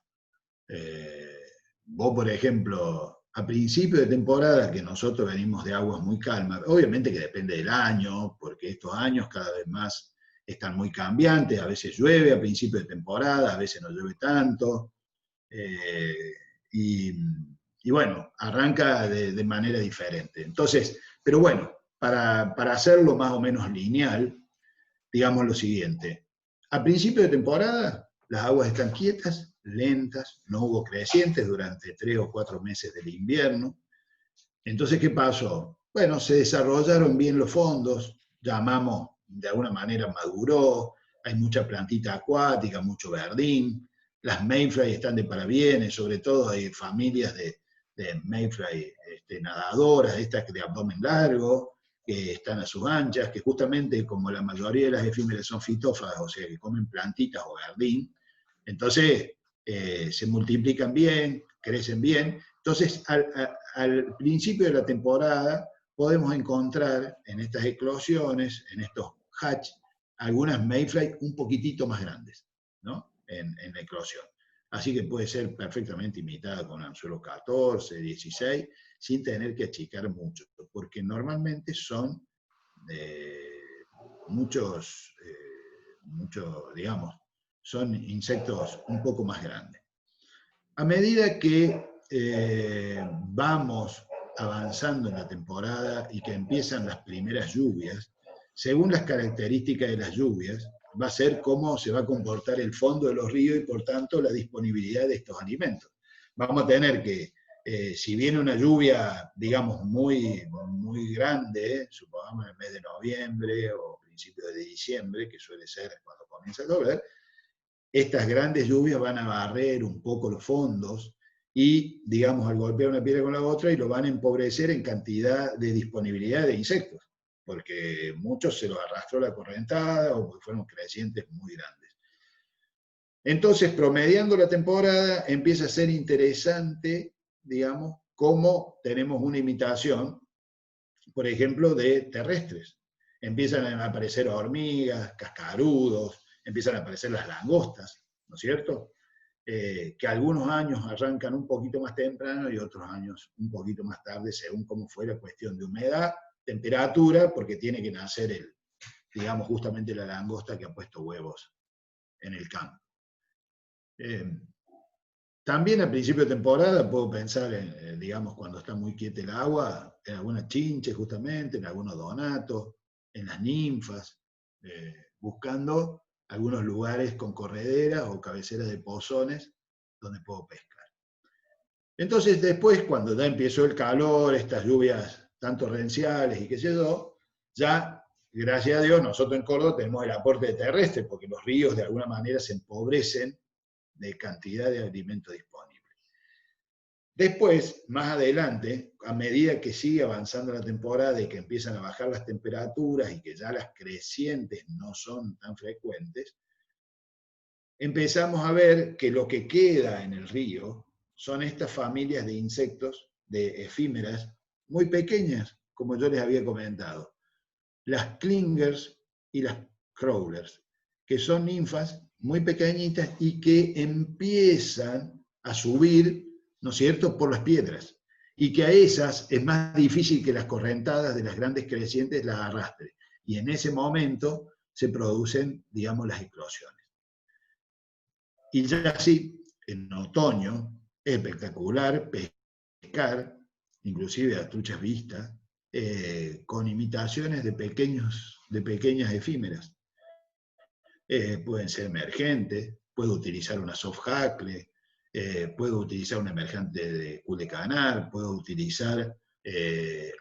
Vos, por ejemplo, a principio de temporada, que nosotros venimos de aguas muy calmas, obviamente que depende del año, porque estos años cada vez más están muy cambiantes, a veces llueve a principio de temporada, a veces no llueve tanto, y bueno, arranca de manera diferente. Entonces, pero bueno, para hacerlo más o menos lineal, digamos lo siguiente. A principio de temporada, las aguas están quietas, lentas, no hubo crecientes durante 3 o 4 meses del invierno. Entonces, ¿qué pasó? Bueno, se desarrollaron bien los fondos, llamamos, de alguna manera maduró, hay mucha plantita acuática, mucho verdín, las mayfly están de parabienes, sobre todo hay familias de mayfly nadadoras, estas de abdomen largo, que están a sus anchas, que justamente como la mayoría de las efímeras son fitófagas, o sea que comen plantitas o verdín, entonces se multiplican bien, crecen bien. Entonces al principio de la temporada podemos encontrar en estas eclosiones, en estos hatch, algunas mayfly un poquitito más grandes, ¿no? En la eclosión. Así que puede ser perfectamente imitada con anzuelo 14, 16, sin tener que achicar mucho, porque normalmente son muchos, digamos, son insectos un poco más grandes. A medida que vamos avanzando en la temporada y que empiezan las primeras lluvias, según las características de las lluvias, va a ser cómo se va a comportar el fondo de los ríos y por tanto la disponibilidad de estos alimentos. Vamos a tener que, si viene una lluvia, digamos, muy grande, supongamos en el mes de noviembre o principios de diciembre, que suele ser cuando comienza a llover, estas grandes lluvias van a barrer un poco los fondos y, digamos, al golpear una piedra con la otra, y lo van a empobrecer en cantidad de disponibilidad de insectos, porque muchos se los arrastró la correntada o porque fueron crecientes muy grandes. Entonces, promediando la temporada, empieza a ser interesante, digamos, cómo tenemos una imitación, por ejemplo, de terrestres. Empiezan a aparecer hormigas, cascarudos, empiezan a aparecer las langostas, ¿no es cierto? Que algunos años arrancan un poquito más temprano y otros años un poquito más tarde, según cómo fue la cuestión de humedad, temperatura, porque tiene que nacer digamos, justamente la langosta que ha puesto huevos en el campo. También al principio de temporada puedo pensar, en, digamos, cuando está muy quieta el agua, en algunas chinches justamente, en algunos donatos, en las ninfas, buscando algunos lugares con correderas o cabeceras de pozones donde puedo pescar. Entonces después, cuando ya empezó el calor, estas lluvias tan torrenciales y qué sé yo, ya, gracias a Dios, nosotros en Córdoba tenemos el aporte de terrestre, porque los ríos de alguna manera se empobrecen de cantidad de alimento disponible. Después, más adelante, a medida que sigue avanzando la temporada y que empiezan a bajar las temperaturas y que ya las crecientes no son tan frecuentes, empezamos a ver que lo que queda en el río son estas familias de insectos, de efímeras, muy pequeñas, como yo les había comentado. Las clingers y las crawlers, que son ninfas muy pequeñitas y que empiezan a subir, ¿no es cierto?, por las piedras. Y que a esas es más difícil que las correntadas de las grandes crecientes las arrastren. Y en ese momento se producen, digamos, las eclosiones. Y ya así, en otoño, es espectacular pescar, inclusive a truchas vistas, con imitaciones de pequeñas efímeras. Pueden ser emergentes, puedo utilizar una soft hackle, puedo utilizar una emergente de culecanar, puedo utilizar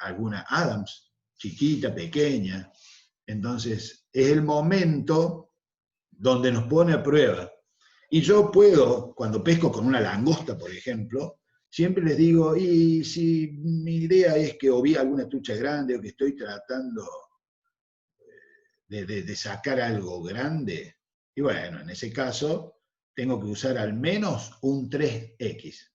alguna Adams, chiquita, pequeña. Entonces, es el momento donde nos pone a prueba. Y yo puedo, cuando pesco con una langosta, por ejemplo, siempre les digo, y si mi idea es que o vi alguna trucha grande o que estoy tratando de sacar algo grande, y bueno, en ese caso tengo que usar al menos un 3X.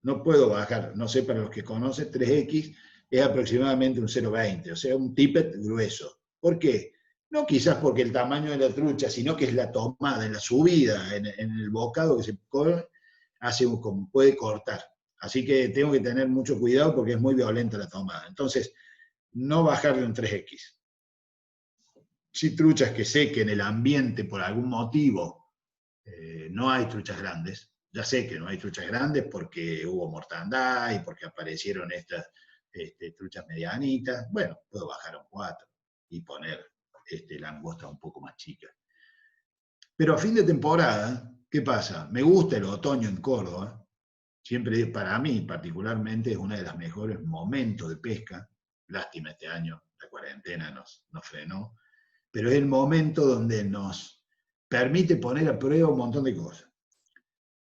No puedo bajar, no sé, para los que conocen, 3X es aproximadamente un 0,20, o sea, un tippet grueso. ¿Por qué? No quizás porque el tamaño de la trucha, sino que es la tomada, en la subida, en el bocado que se come, puede cortar. Así que tengo que tener mucho cuidado porque es muy violenta la tomada. Entonces, no bajarle un 3X. Si truchas que sé que en el ambiente, por algún motivo, no hay truchas grandes, ya sé que no hay truchas grandes porque hubo mortandad y porque aparecieron estas truchas medianitas, bueno, puedo bajar a un 4 y poner langosta un poco más chica. Pero a fin de temporada, ¿qué pasa? Me gusta el otoño en Córdoba, siempre para mí particularmente es uno de los mejores momentos de pesca, lástima este año, la cuarentena nos frenó, pero es el momento donde nos permite poner a prueba un montón de cosas.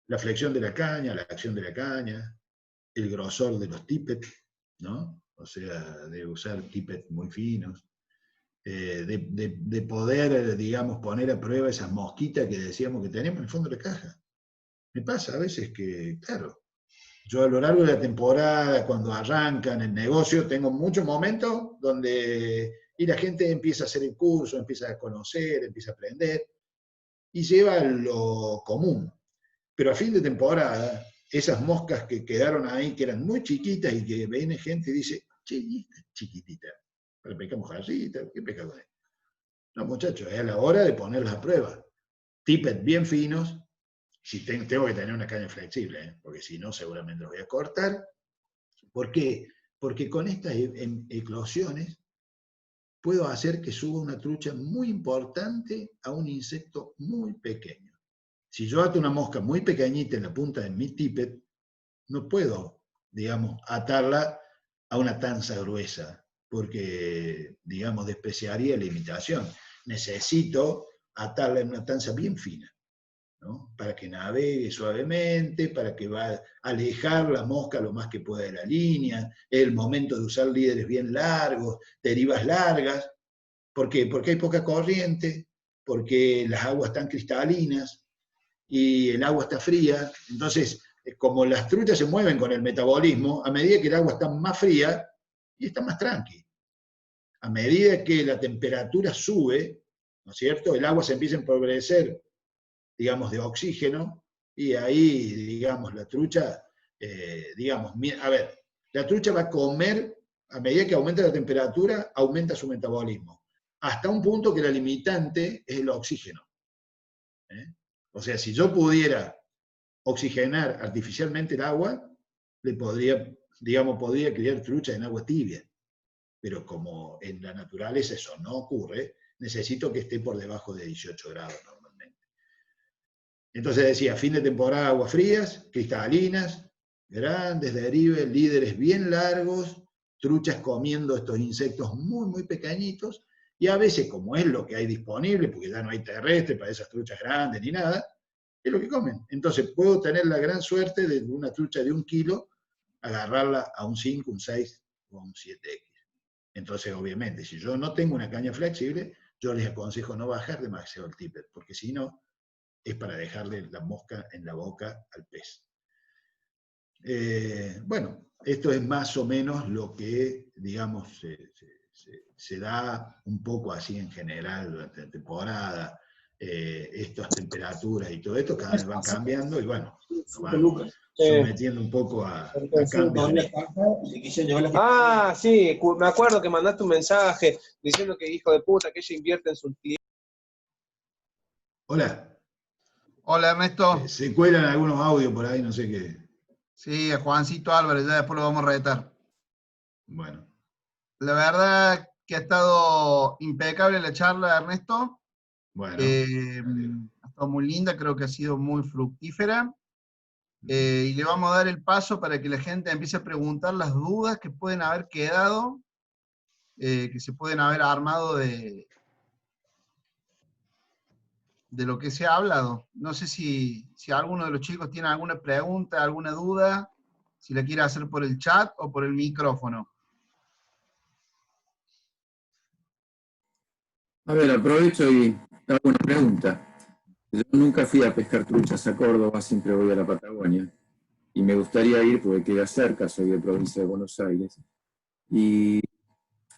La flexión de la caña, la acción de la caña, el grosor de los tippets, ¿no? O sea, de usar tippets muy finos, de poder, digamos, poner a prueba esas mosquitas que decíamos que tenemos en el fondo de la caja. Me pasa a veces que, claro, yo a lo largo de la temporada, cuando arrancan el negocio, tengo muchos momentos donde y la gente empieza a hacer el curso, empieza a conocer, empieza a aprender, y lleva lo común. Pero a fin de temporada, esas moscas que quedaron ahí, que eran muy chiquitas y que viene gente y dice, che, chiquitita, pero pescamos jarrita, ¿qué pesca con él? No, muchachos, es a la hora de ponerlas a prueba. Tippets bien finos, si tengo que tener una caña flexible, porque si no seguramente los voy a cortar. ¿Por qué? Porque con estas eclosiones puedo hacer que suba una trucha muy importante a un insecto muy pequeño. Si yo ato una mosca muy pequeñita en la punta de mi tippet, no puedo, digamos, atarla a una tanza gruesa, porque, digamos, despreciaría la imitación. Necesito atarla en una tanza bien fina, ¿no? Para que navegue suavemente, para que va a alejar la mosca lo más que pueda de la línea, es el momento de usar líderes bien largos, derivas largas. ¿Por qué? Porque hay poca corriente, porque las aguas están cristalinas y el agua está fría. Entonces, como las truchas se mueven con el metabolismo, a medida que el agua está más fría, y está más tranqui. A medida que la temperatura sube, ¿no es cierto?, el agua se empieza a empobrecer, digamos, de oxígeno, y ahí, digamos, la trucha, la trucha va a comer, a medida que aumenta la temperatura, aumenta su metabolismo, hasta un punto que la limitante es el oxígeno. O sea, si yo pudiera oxigenar artificialmente el agua, podría criar trucha en agua tibia. Pero como en la naturaleza eso no ocurre, necesito que esté por debajo de 18 grados normalmente. Entonces decía, fin de temporada, aguas frías, cristalinas, grandes deribes, líderes bien largos, truchas comiendo estos insectos muy, muy pequeñitos, y a veces, como es lo que hay disponible, porque ya no hay terrestre para esas truchas grandes ni nada, es lo que comen. Entonces puedo tener la gran suerte de una trucha de 1 kilo, agarrarla a un 5, un 6 o un 7X. Entonces, obviamente, si yo no tengo una caña flexible, yo les aconsejo no bajar demasiado el tippet, porque si no, es para dejarle la mosca en la boca al pez. Bueno, esto es más o menos lo que, digamos, se da un poco así en general durante la temporada. Estas temperaturas y todo esto cada vez van cambiando y bueno, nos van sometiendo un poco a cambios. Ah, sí, me acuerdo que mandaste un mensaje diciendo que hijo de puta, que ella invierte en sus clientes. Hola. Hola, Ernesto. Se cuelan algunos audios por ahí, no sé qué. Sí, a Juancito Álvarez, ya después lo vamos a retar. Bueno. La verdad que ha estado impecable la charla, Ernesto. Bueno. Ha estado muy linda, creo que ha sido muy fructífera. Y le vamos a dar el paso para que la gente empiece a preguntar las dudas que pueden haber quedado, que se pueden haber armado de lo que se ha hablado. No sé si alguno de los chicos tiene alguna pregunta, alguna duda, si la quiere hacer por el chat o por el micrófono. A ver, aprovecho y hago una pregunta. Yo nunca fui a pescar truchas a Córdoba, siempre voy a la Patagonia. Y me gustaría ir porque queda cerca, soy de provincia de Buenos Aires. Y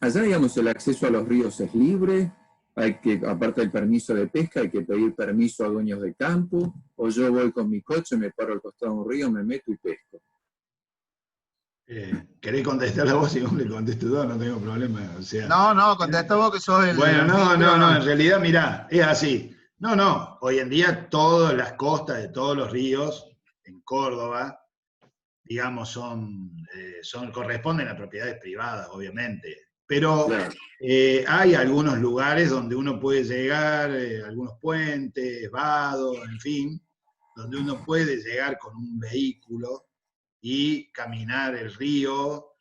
allá, digamos, el acceso a los ríos es libre, hay que, aparte del permiso de pesca, hay que pedir permiso a dueños de campo, o yo voy con mi coche, me paro al costado de un río, me meto y pesco. ¿Querés contestar a vos y vos le contesto yo? No tengo problema. O sea, no, contesta vos que sos el... Bueno, no, en realidad, mirá, es así. No, hoy en día todas las costas de todos los ríos en Córdoba, digamos, corresponden a propiedades privadas, obviamente. Pero hay algunos lugares donde uno puede llegar, algunos puentes, vados, en fin, donde uno puede llegar con un vehículo y caminar el río,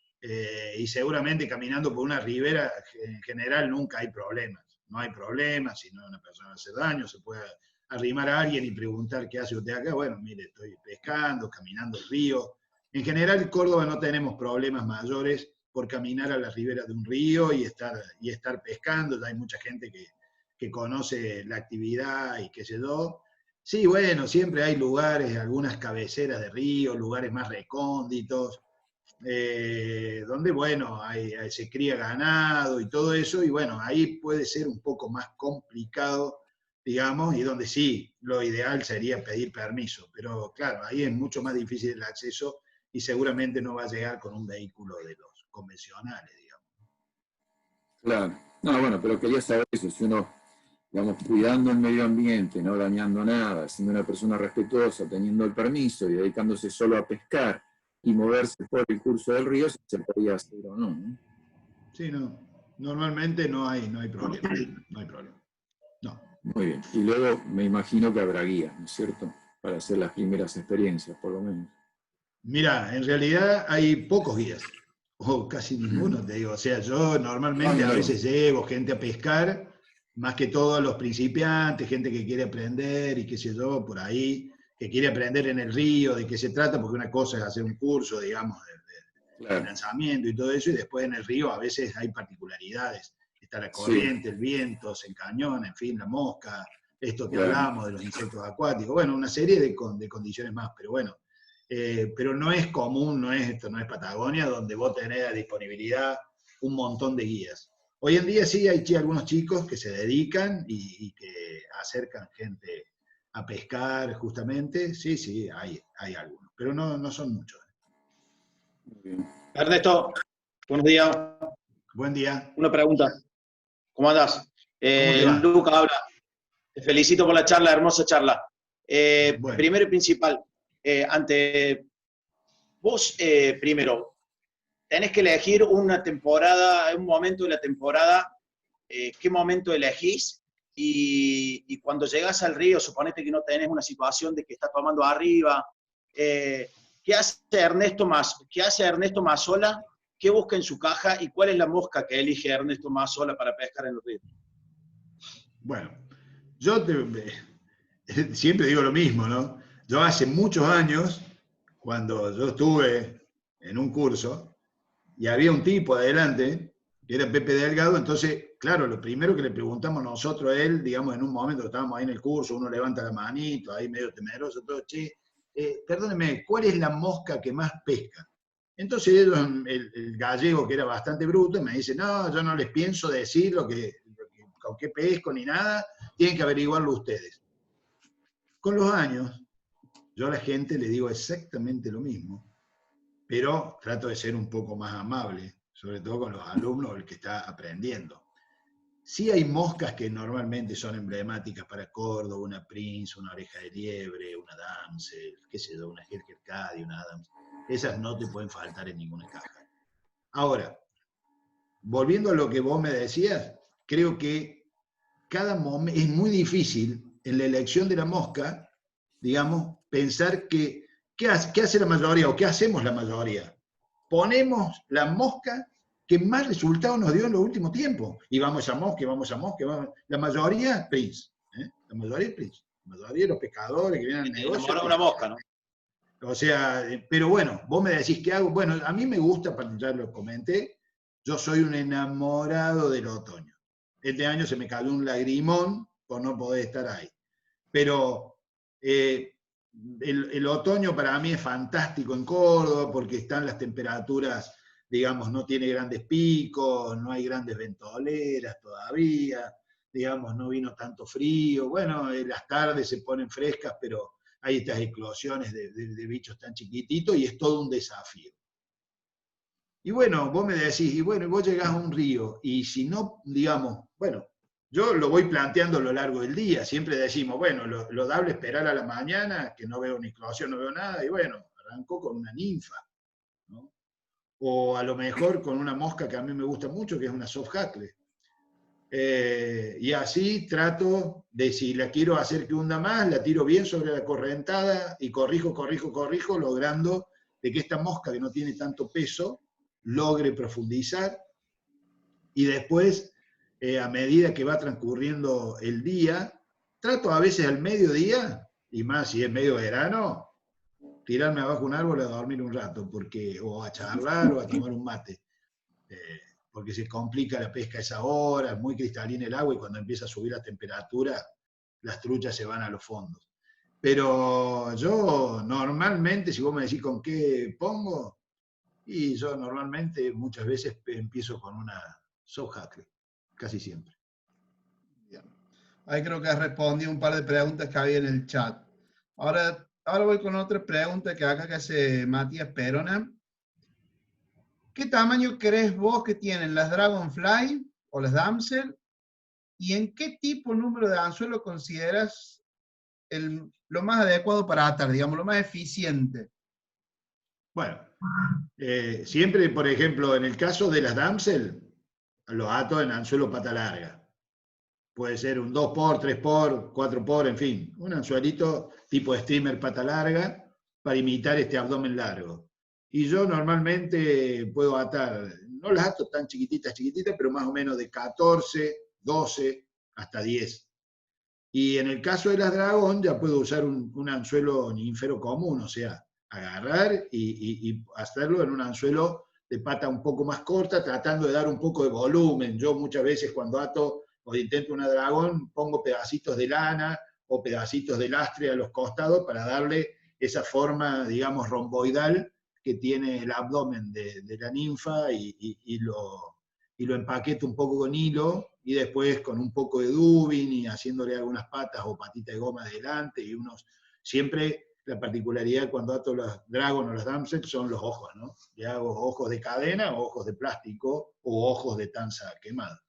y seguramente caminando por una ribera, en general nunca hay problemas. No hay problemas, si no una persona hace daño, se puede arrimar a alguien y preguntar qué hace usted acá. Bueno, mire, estoy pescando, caminando el río. En general, en Córdoba no tenemos problemas mayores por caminar a la ribera de un río y estar pescando. Ya hay mucha gente que conoce la actividad y qué sé yo. Sí, bueno, siempre hay lugares, algunas cabeceras de río, lugares más recónditos, donde, bueno, se cría ganado y todo eso, y bueno, ahí puede ser un poco más complicado, digamos, y donde sí, lo ideal sería pedir permiso, pero claro, ahí es mucho más difícil el acceso y seguramente no va a llegar con un vehículo de los convencionales, digamos. Claro, no, bueno, pero quería saber eso, si uno, digamos, cuidando el medio ambiente, no dañando nada, siendo una persona respetuosa, teniendo el permiso y dedicándose solo a pescar, y moverse por el curso del río, si se podía hacer o no, ¿no? Sí, no. Normalmente no hay problema. No hay problema. No. Muy bien. Y luego me imagino que habrá guías, ¿no es cierto? Para hacer las primeras experiencias, por lo menos. Mira, en realidad hay pocos guías. O casi ninguno, te digo. O sea, yo normalmente a veces llevo gente a pescar, más que todo a los principiantes, gente que quiere aprender y qué sé yo, por ahí, que quiere aprender en el río, de qué se trata, porque una cosa es hacer un curso, digamos, de lanzamiento y todo eso, y después en el río a veces hay particularidades. Está la corriente, el viento, se encañona, en fin, la mosca, esto que hablamos de los insectos acuáticos, bueno, una serie de condiciones más, pero bueno, pero no es común, esto no es Patagonia, donde vos tenés a disponibilidad un montón de guías. Hoy en día sí hay algunos chicos que se dedican y que acercan gente a pescar justamente, sí, hay algunos, pero no son muchos. Muy bien. Ernesto, buenos días. Buen día. Una pregunta. ¿Cómo andás? te va? Luca habla. Te felicito por la charla, hermosa charla. Bueno. Primero y principal, Vos, primero, tenés que elegir una temporada, un momento de la temporada, qué momento elegís, y cuando llegás al río, suponete que no tenés una situación de que está tomando arriba, ¿qué hace Ernesto Mazzola? ¿Qué busca en su caja y cuál es la mosca que elige Ernesto Mazzola para pescar en los ríos? Bueno, siempre digo lo mismo, ¿no? Yo hace muchos años, cuando yo estuve en un curso, y había un tipo adelante, que era Pepe Delgado, entonces, claro, lo primero que le preguntamos nosotros a él, digamos, en un momento que estábamos ahí en el curso, uno levanta la manito, ahí medio temeroso, todo, che, perdóneme, ¿cuál es la mosca que más pesca? Entonces ellos, el gallego, que era bastante bruto, me dice, no, yo no les pienso decir con qué pesco ni nada, tienen que averiguarlo ustedes. Con los años, yo a la gente le digo exactamente lo mismo, pero trato de ser un poco más amable, sobre todo con los alumnos o el que está aprendiendo. Sí hay moscas que normalmente son emblemáticas para Córdoba, una Prince, una oreja de liebre, una damsel, qué sé yo, una Herker Cady, una Adams. Esas no te pueden faltar en ninguna caja. Ahora, volviendo a lo que vos me decías, creo que cada momento es muy difícil en la elección de la mosca, digamos, pensar que ¿qué hace la mayoría o qué hacemos la mayoría? Ponemos la mosca que más resultados nos dio en los últimos tiempos. Y vamos a mosca, vamos a mosca, vamos. La mayoría, Prince. La mayoría es Prince. La mayoría de los pescadores que vienen al negocio. Una mosca, ¿no? O sea, pero bueno, vos me decís qué hago. Bueno, a mí me gusta, ya lo comenté, yo soy un enamorado del otoño. Este año se me cayó un lagrimón por no poder estar ahí. Pero el otoño para mí es fantástico en Córdoba porque están las temperaturas, digamos, no tiene grandes picos, no hay grandes ventoleras todavía, digamos, no vino tanto frío. Bueno, las tardes se ponen frescas, pero hay estas eclosiones de bichos tan chiquititos y es todo un desafío. Y bueno, vos me decís, y bueno, vos llegás a un río, y si no, digamos, bueno, yo lo voy planteando a lo largo del día, siempre decimos, bueno, lo dable esperar a la mañana, que no veo ni eclosión, no veo nada, y bueno, arrancó con una ninfa, ¿no? O a lo mejor con una mosca que a mí me gusta mucho, que es una soft hackle. Y así trato de, si la quiero hacer que hunda más, la tiro bien sobre la correntada y corrijo, logrando de que esta mosca que no tiene tanto peso logre profundizar, y después, a medida que va transcurriendo el día, trato a veces al mediodía, y más si es medio verano, tirarme abajo un árbol a dormir un rato, o a charlar o a tomar un mate, porque se complica la pesca a esa hora, es muy cristalina el agua, y cuando empieza a subir la temperatura, las truchas se van a los fondos. Pero yo normalmente, si vos me decís con qué pongo, y yo normalmente muchas veces empiezo con una soft hackle, casi siempre. Bien. Ahí creo que has respondido un par de preguntas que había en el chat. Ahora voy con otra pregunta que acá que hace Matías Perona. ¿Qué tamaño crees vos que tienen las Dragonfly o las Damsel? ¿Y en qué tipo, número de anzuelo consideras lo más adecuado para atar, digamos, lo más eficiente? Bueno, siempre, por ejemplo, en el caso de las damsel, los ato en anzuelo pata larga. Puede ser un 2x, 3x, 4x, en fin, un anzuelito tipo streamer pata larga para imitar este abdomen largo. Y yo normalmente puedo atar, no las ato tan chiquititas, pero más o menos de 14, 12 hasta 10. Y en el caso de las dragón ya puedo usar un anzuelo ninfero común, o sea, agarrar y hacerlo en un anzuelo de pata un poco más corta, tratando de dar un poco de volumen. Yo muchas veces cuando ato o intento una dragón, pongo pedacitos de lana o pedacitos de lastre a los costados para darle esa forma, digamos, romboidal que tiene el abdomen de la ninfa, y lo empaqueto un poco con hilo, y después con un poco de dubin y haciéndole algunas patas o patitas de goma adelante, y siempre la particularidad cuando ato las Dragon o las Damsel son los ojos, ¿no? Le hago ojos de cadena, o ojos de plástico, o ojos de tanza quemada.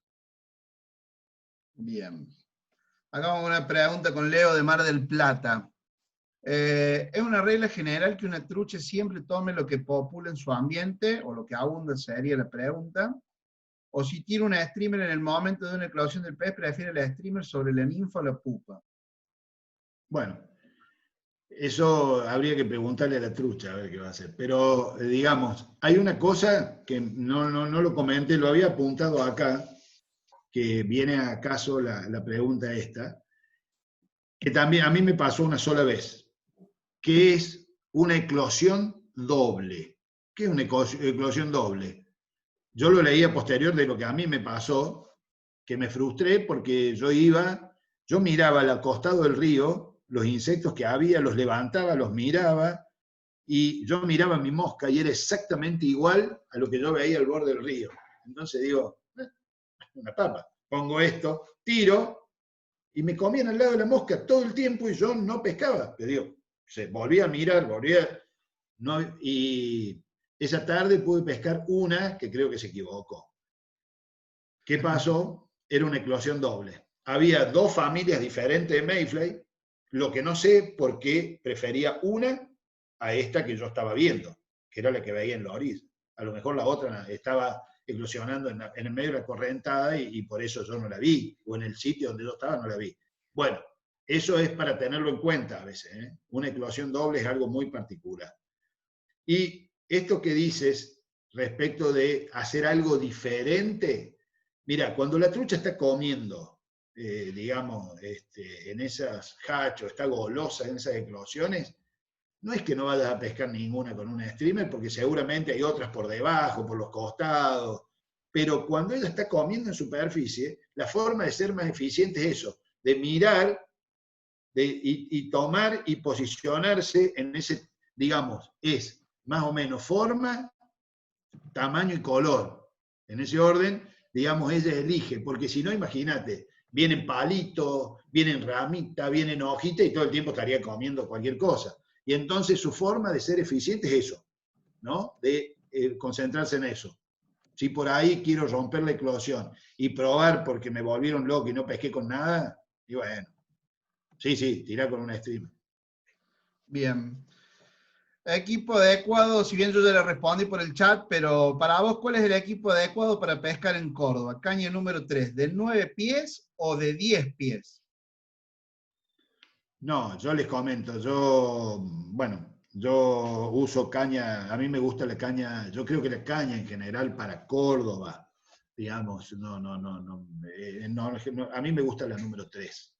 Bien. Acá vamos con una pregunta con Leo de Mar del Plata. Es una regla general que una trucha siempre tome lo que popula en su ambiente, o lo que abunda sería la pregunta. O si tiene una streamer en el momento de una eclosión del pez, prefiere la streamer sobre la ninfa o la pupa. Bueno, eso habría que preguntarle a la trucha a ver qué va a hacer. Pero, digamos, hay una cosa que no lo comenté, lo había apuntado acá, que viene a caso la pregunta esta, que también a mí me pasó una sola vez, que es una eclosión doble. ¿Qué es una eclosión doble? Yo lo leí a posterior de lo que a mí me pasó, que me frustré porque yo miraba al costado del río, los insectos que había, los levantaba, los miraba, y yo miraba mi mosca y era exactamente igual a lo que yo veía al borde del río. Entonces digo, una papa, pongo esto, tiro, y me comían al lado de la mosca todo el tiempo y yo no pescaba. Pero digo, volvía a mirar, y esa tarde pude pescar una que creo que se equivocó. ¿Qué pasó? Era una eclosión doble. Había dos familias diferentes de mayfly, lo que no sé por qué prefería una a esta que yo estaba viendo, que era la que veía en la orilla. A lo mejor la otra estaba eclosionando en el medio de la correntada y por eso yo no la vi, o en el sitio donde yo estaba no la vi. Bueno, eso es para tenerlo en cuenta a veces, ¿eh? Una eclosión doble es algo muy particular. Y esto que dices respecto de hacer algo diferente, mira, cuando la trucha está comiendo, digamos, en esas hachos, está golosa en esas eclosiones, no es que no vayas a pescar ninguna con una streamer, porque seguramente hay otras por debajo, por los costados, pero cuando ella está comiendo en superficie, la forma de ser más eficiente es eso, de mirar y tomar y posicionarse en ese, digamos, es más o menos forma, tamaño y color. En ese orden, digamos, ella elige, porque si no, imagínate, vienen palitos, vienen ramitas, vienen hojitas y todo el tiempo estaría comiendo cualquier cosa. Y entonces su forma de ser eficiente es eso, ¿no? De concentrarse en eso. Si por ahí quiero romper la eclosión y probar porque me volvieron loco y no pesqué con nada, y bueno, sí, tirá con una streamer. Bien. Equipo adecuado, si bien yo ya le respondí por el chat, pero para vos, ¿cuál es el equipo adecuado para pescar en Córdoba? Caña número 3, ¿de 9 pies o de 10 pies? No, yo les comento, yo uso caña, a mí me gusta la caña, yo creo que la caña en general para Córdoba, digamos, a mí me gusta la número 3.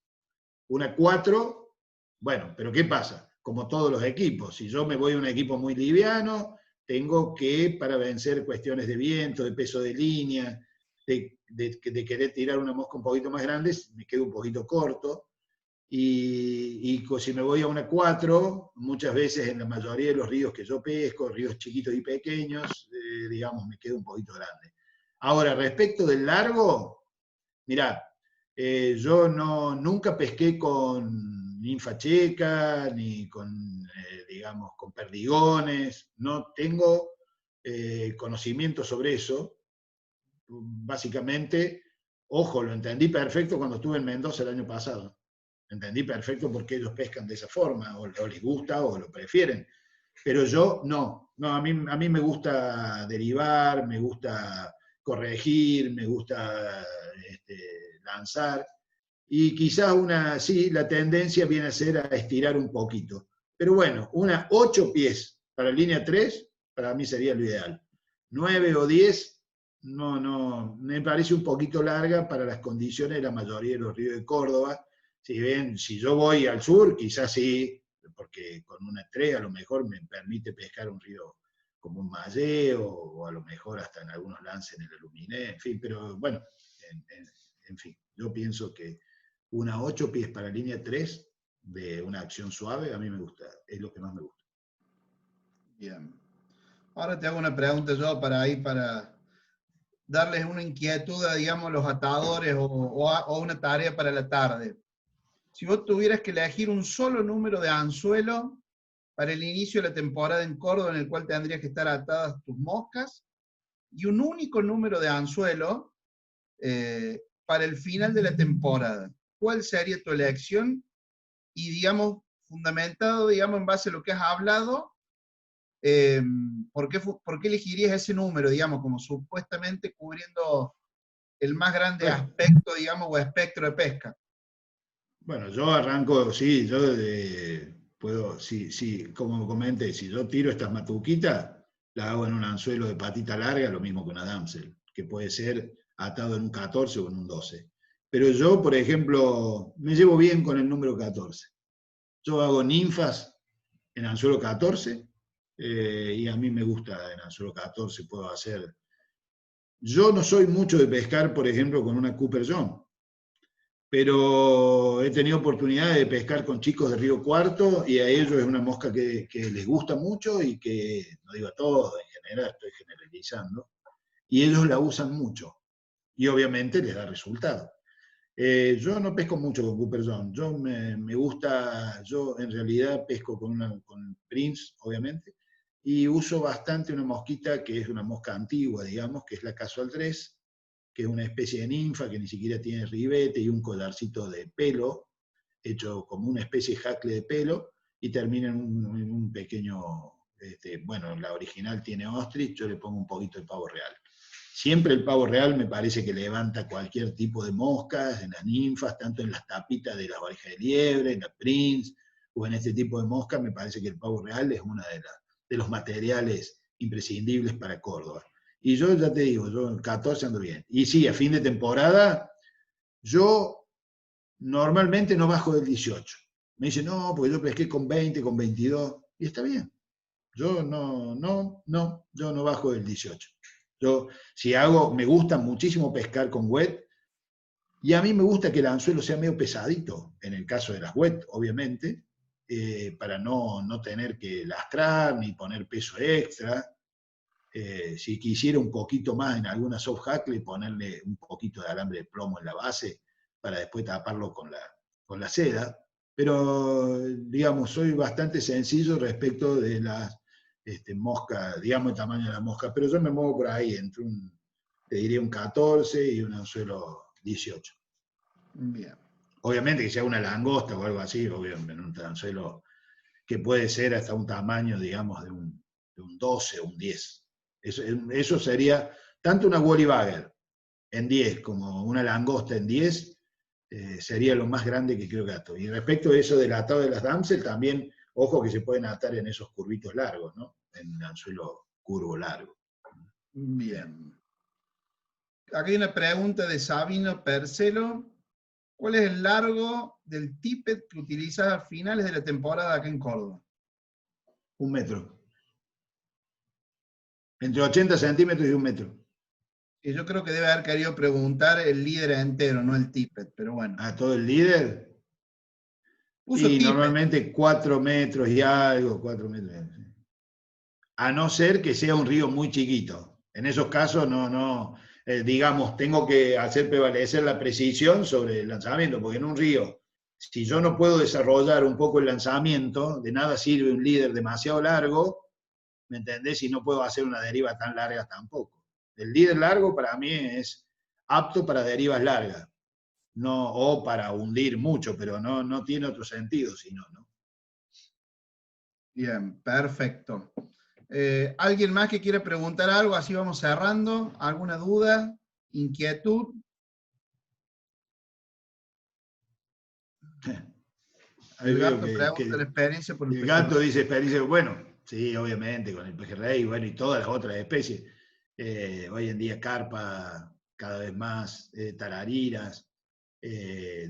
Una 4, bueno, pero ¿qué pasa? Como todos los equipos, si yo me voy a un equipo muy liviano, tengo que, para vencer cuestiones de viento, de peso de línea, de querer tirar una mosca un poquito más grande, me quedo un poquito corto. Y si me voy a una 4, muchas veces en la mayoría de los ríos que yo pesco, ríos chiquitos y pequeños, digamos, me quedo un poquito grande. Ahora, respecto del largo, mirá, yo nunca pesqué con ninfa checa, ni con, digamos, con perdigones, no tengo conocimiento sobre eso. Básicamente, ojo, lo entendí perfecto cuando estuve en Mendoza el año pasado. Entendí perfecto por qué ellos pescan de esa forma, o les gusta o lo prefieren. Pero yo no, a mí me gusta derivar, me gusta corregir, me gusta lanzar, y quizás sí, la tendencia viene a ser a estirar un poquito. Pero bueno, una 8 pies para línea 3, para mí sería lo ideal. 9 o 10, no, me parece un poquito larga para las condiciones de la mayoría de los ríos de Córdoba. Si yo voy al sur, quizás sí, porque con una 3 a lo mejor me permite pescar un río como un Malleo, o a lo mejor hasta en algunos lances en el Aluminé, en fin, pero bueno, en fin, yo pienso que una 8 pies para línea 3 de una acción suave, a mí me gusta, es lo que más me gusta. Bien. Ahora te hago una pregunta yo para darles una inquietud a, digamos, los atadores o una tarea para la tarde. Si vos tuvieras que elegir un solo número de anzuelo para el inicio de la temporada en Córdoba, en el cual tendrías que estar atadas tus moscas, y un único número de anzuelo para el final de la temporada, ¿cuál sería tu elección? Y digamos, fundamentado, digamos, en base a lo que has hablado, ¿por qué elegirías ese número, digamos, como supuestamente cubriendo el más grande aspecto, digamos, o espectro de pesca? Bueno, yo arranco, sí, yo puedo, sí, como comenté, si yo tiro estas matuquitas, la hago en un anzuelo de patita larga, lo mismo que una damsel, que puede ser atado en un 14 o en un 12. Pero yo, por ejemplo, me llevo bien con el número 14. Yo hago ninfas en anzuelo 14, y a mí me gusta en anzuelo 14, puedo hacer. Yo no soy mucho de pescar, por ejemplo, con una Cooper John, pero he tenido oportunidad de pescar con chicos de Río Cuarto y a ellos es una mosca que les gusta mucho y que, no digo a todos, en general estoy generalizando, y ellos la usan mucho y obviamente les da resultado. Yo no pesco mucho con Cooper John, yo me gusta, yo en realidad pesco con Prince, obviamente, y uso bastante una mosquita que es una mosca antigua, digamos, que es la Casual 3, que es una especie de ninfa que ni siquiera tiene ribete y un collarcito de pelo, hecho como una especie de jacle de pelo, y termina en un pequeño, bueno, la original tiene ostrich, yo le pongo un poquito de pavo real. Siempre el pavo real me parece que levanta cualquier tipo de moscas, en las ninfas, tanto en las tapitas de las orejas de liebre, en la Prince, o en este tipo de moscas, me parece que el pavo real es uno de los materiales imprescindibles para Córdoba. Y yo ya te digo, yo en 14 ando bien. Y sí, a fin de temporada, yo normalmente no bajo del 18. Me dicen, no, porque yo pesqué con 20, con 22, y está bien. Yo yo no bajo del 18. Yo, si hago, me gusta muchísimo pescar con wet, y a mí me gusta que el anzuelo sea medio pesadito, en el caso de las wet, obviamente, para no tener que lastrar ni poner peso extra. Si quisiera un poquito más en alguna soft hackle, ponerle un poquito de alambre de plomo en la base para después taparlo con la seda. Pero, digamos, soy bastante sencillo respecto de las moscas, digamos, el tamaño de la mosca. Pero yo me muevo por ahí, entre te diría un 14 y un anzuelo 18. Bien. Obviamente que sea una langosta o algo así, obviamente, en un anzuelo que puede ser hasta un tamaño, digamos, de un 12 o un 10. Eso sería tanto una Wally Bagger en 10 como una langosta en 10, sería lo más grande que creo que ato. Y respecto a eso del atado de las damsel, también, ojo que se pueden atar en esos curvitos largos, ¿no? En un anzuelo curvo largo. Bien. Aquí hay una pregunta de Sabino Percelo. ¿Cuál es el largo del tippet que utilizas a finales de la temporada acá en Córdoba? 1 metro. Entre 80 centímetros y 1 metro. Y yo creo que debe haber querido preguntar el líder entero, no el tippet, pero bueno. ¿A todo el líder? Puso Y tippet. normalmente 4 metros y algo, 4 metros. A no ser que sea un río muy chiquito. En esos casos digamos, tengo que hacer prevalecer la precisión sobre el lanzamiento, porque en un río, si yo no puedo desarrollar un poco el lanzamiento, de nada sirve un líder demasiado largo, ¿me entendés? Y no puedo hacer una deriva tan larga tampoco. El líder largo para mí es apto para derivas largas, no, o para hundir mucho, pero no tiene otro sentido, sino, ¿no? Bien, perfecto. ¿Alguien más que quiera preguntar algo? Así vamos cerrando. ¿Alguna duda? ¿Inquietud? El gato pregunta la experiencia por el pejerrey. El gato dice experiencia, bueno, sí, obviamente, con el pejerrey, bueno, y todas las otras especies. Hoy en día carpa, cada vez más, tarariras,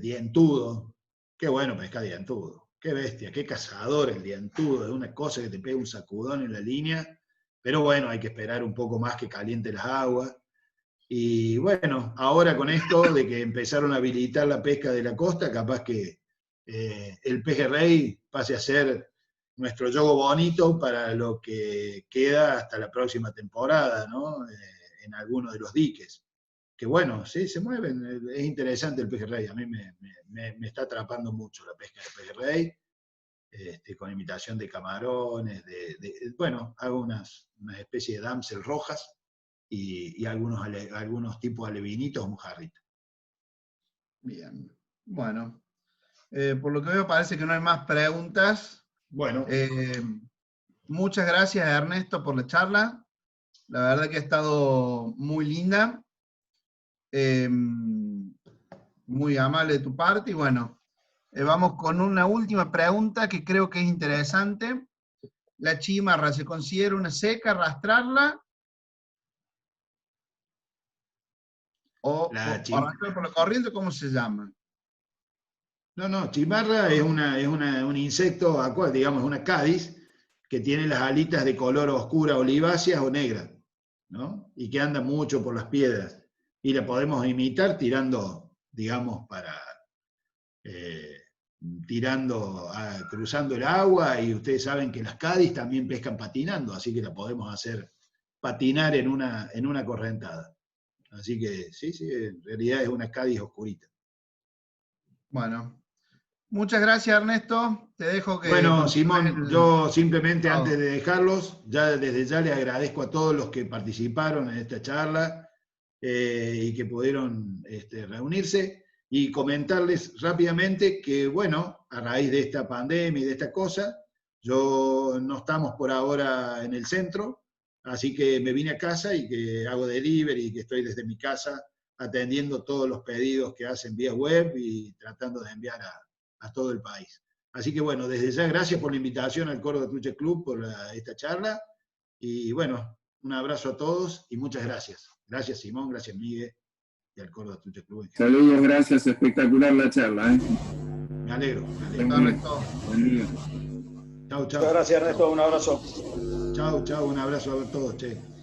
dientudo. Qué bueno pescar dientudo. Qué bestia, qué cazador el dientudo. Es una cosa que te pega un sacudón en la línea. Pero bueno, hay que esperar un poco más que caliente las aguas. Y bueno, ahora con esto de que empezaron a habilitar la pesca de la costa, capaz que el pejerrey pase a ser nuestro yogo bonito para lo que queda hasta la próxima temporada, ¿no? En algunos de los diques. Que bueno, sí, se mueven, es interesante el pejerrey, a mí me está atrapando mucho la pesca del pejerrey, con imitación de camarones, bueno, hago una especie de damsel rojas y algunos tipos alevinitos o mojarritas. Bien, bueno. Por lo que veo parece que no hay más preguntas. Bueno, Muchas gracias, Ernesto, por la charla. La verdad que ha estado muy linda. Muy amable de tu parte. Y bueno, vamos con una última pregunta que creo que es interesante. ¿La chimarra se considera una seca, arrastrarla? ¿O arrastrar por la corriente? ¿Cómo se llama? No, chimarra es un insecto acuático, digamos, una cádiz, que tiene las alitas de color oscura, oliváceas o negras, ¿no? Y que anda mucho por las piedras. Y la podemos imitar tirando, digamos, cruzando el agua, y ustedes saben que las cádiz también pescan patinando, así que la podemos hacer patinar en una correntada. Así que sí, en realidad es una cádiz oscurita. Bueno, muchas gracias, Ernesto. Te dejo que... Bueno, Simón, yo simplemente antes de dejarlos, desde ya les agradezco a todos los que participaron en esta charla y que pudieron reunirse, y comentarles rápidamente que, bueno, a raíz de esta pandemia y de esta cosa, yo no estamos por ahora en el centro, así que me vine a casa y que hago delivery y que estoy desde mi casa atendiendo todos los pedidos que hacen vía web y tratando de enviar a todo el país. Así que bueno, desde ya gracias por la invitación al Córdoba Trucha Club por esta charla, y bueno, un abrazo a todos y muchas gracias. Gracias Simón, gracias Miguel y al Córdoba Trucha Club. Saludos, gracias, espectacular la charla. Me alegro. Buen día. Chau. Muchas gracias, Ernesto, un abrazo. Chau, un abrazo a todos, che.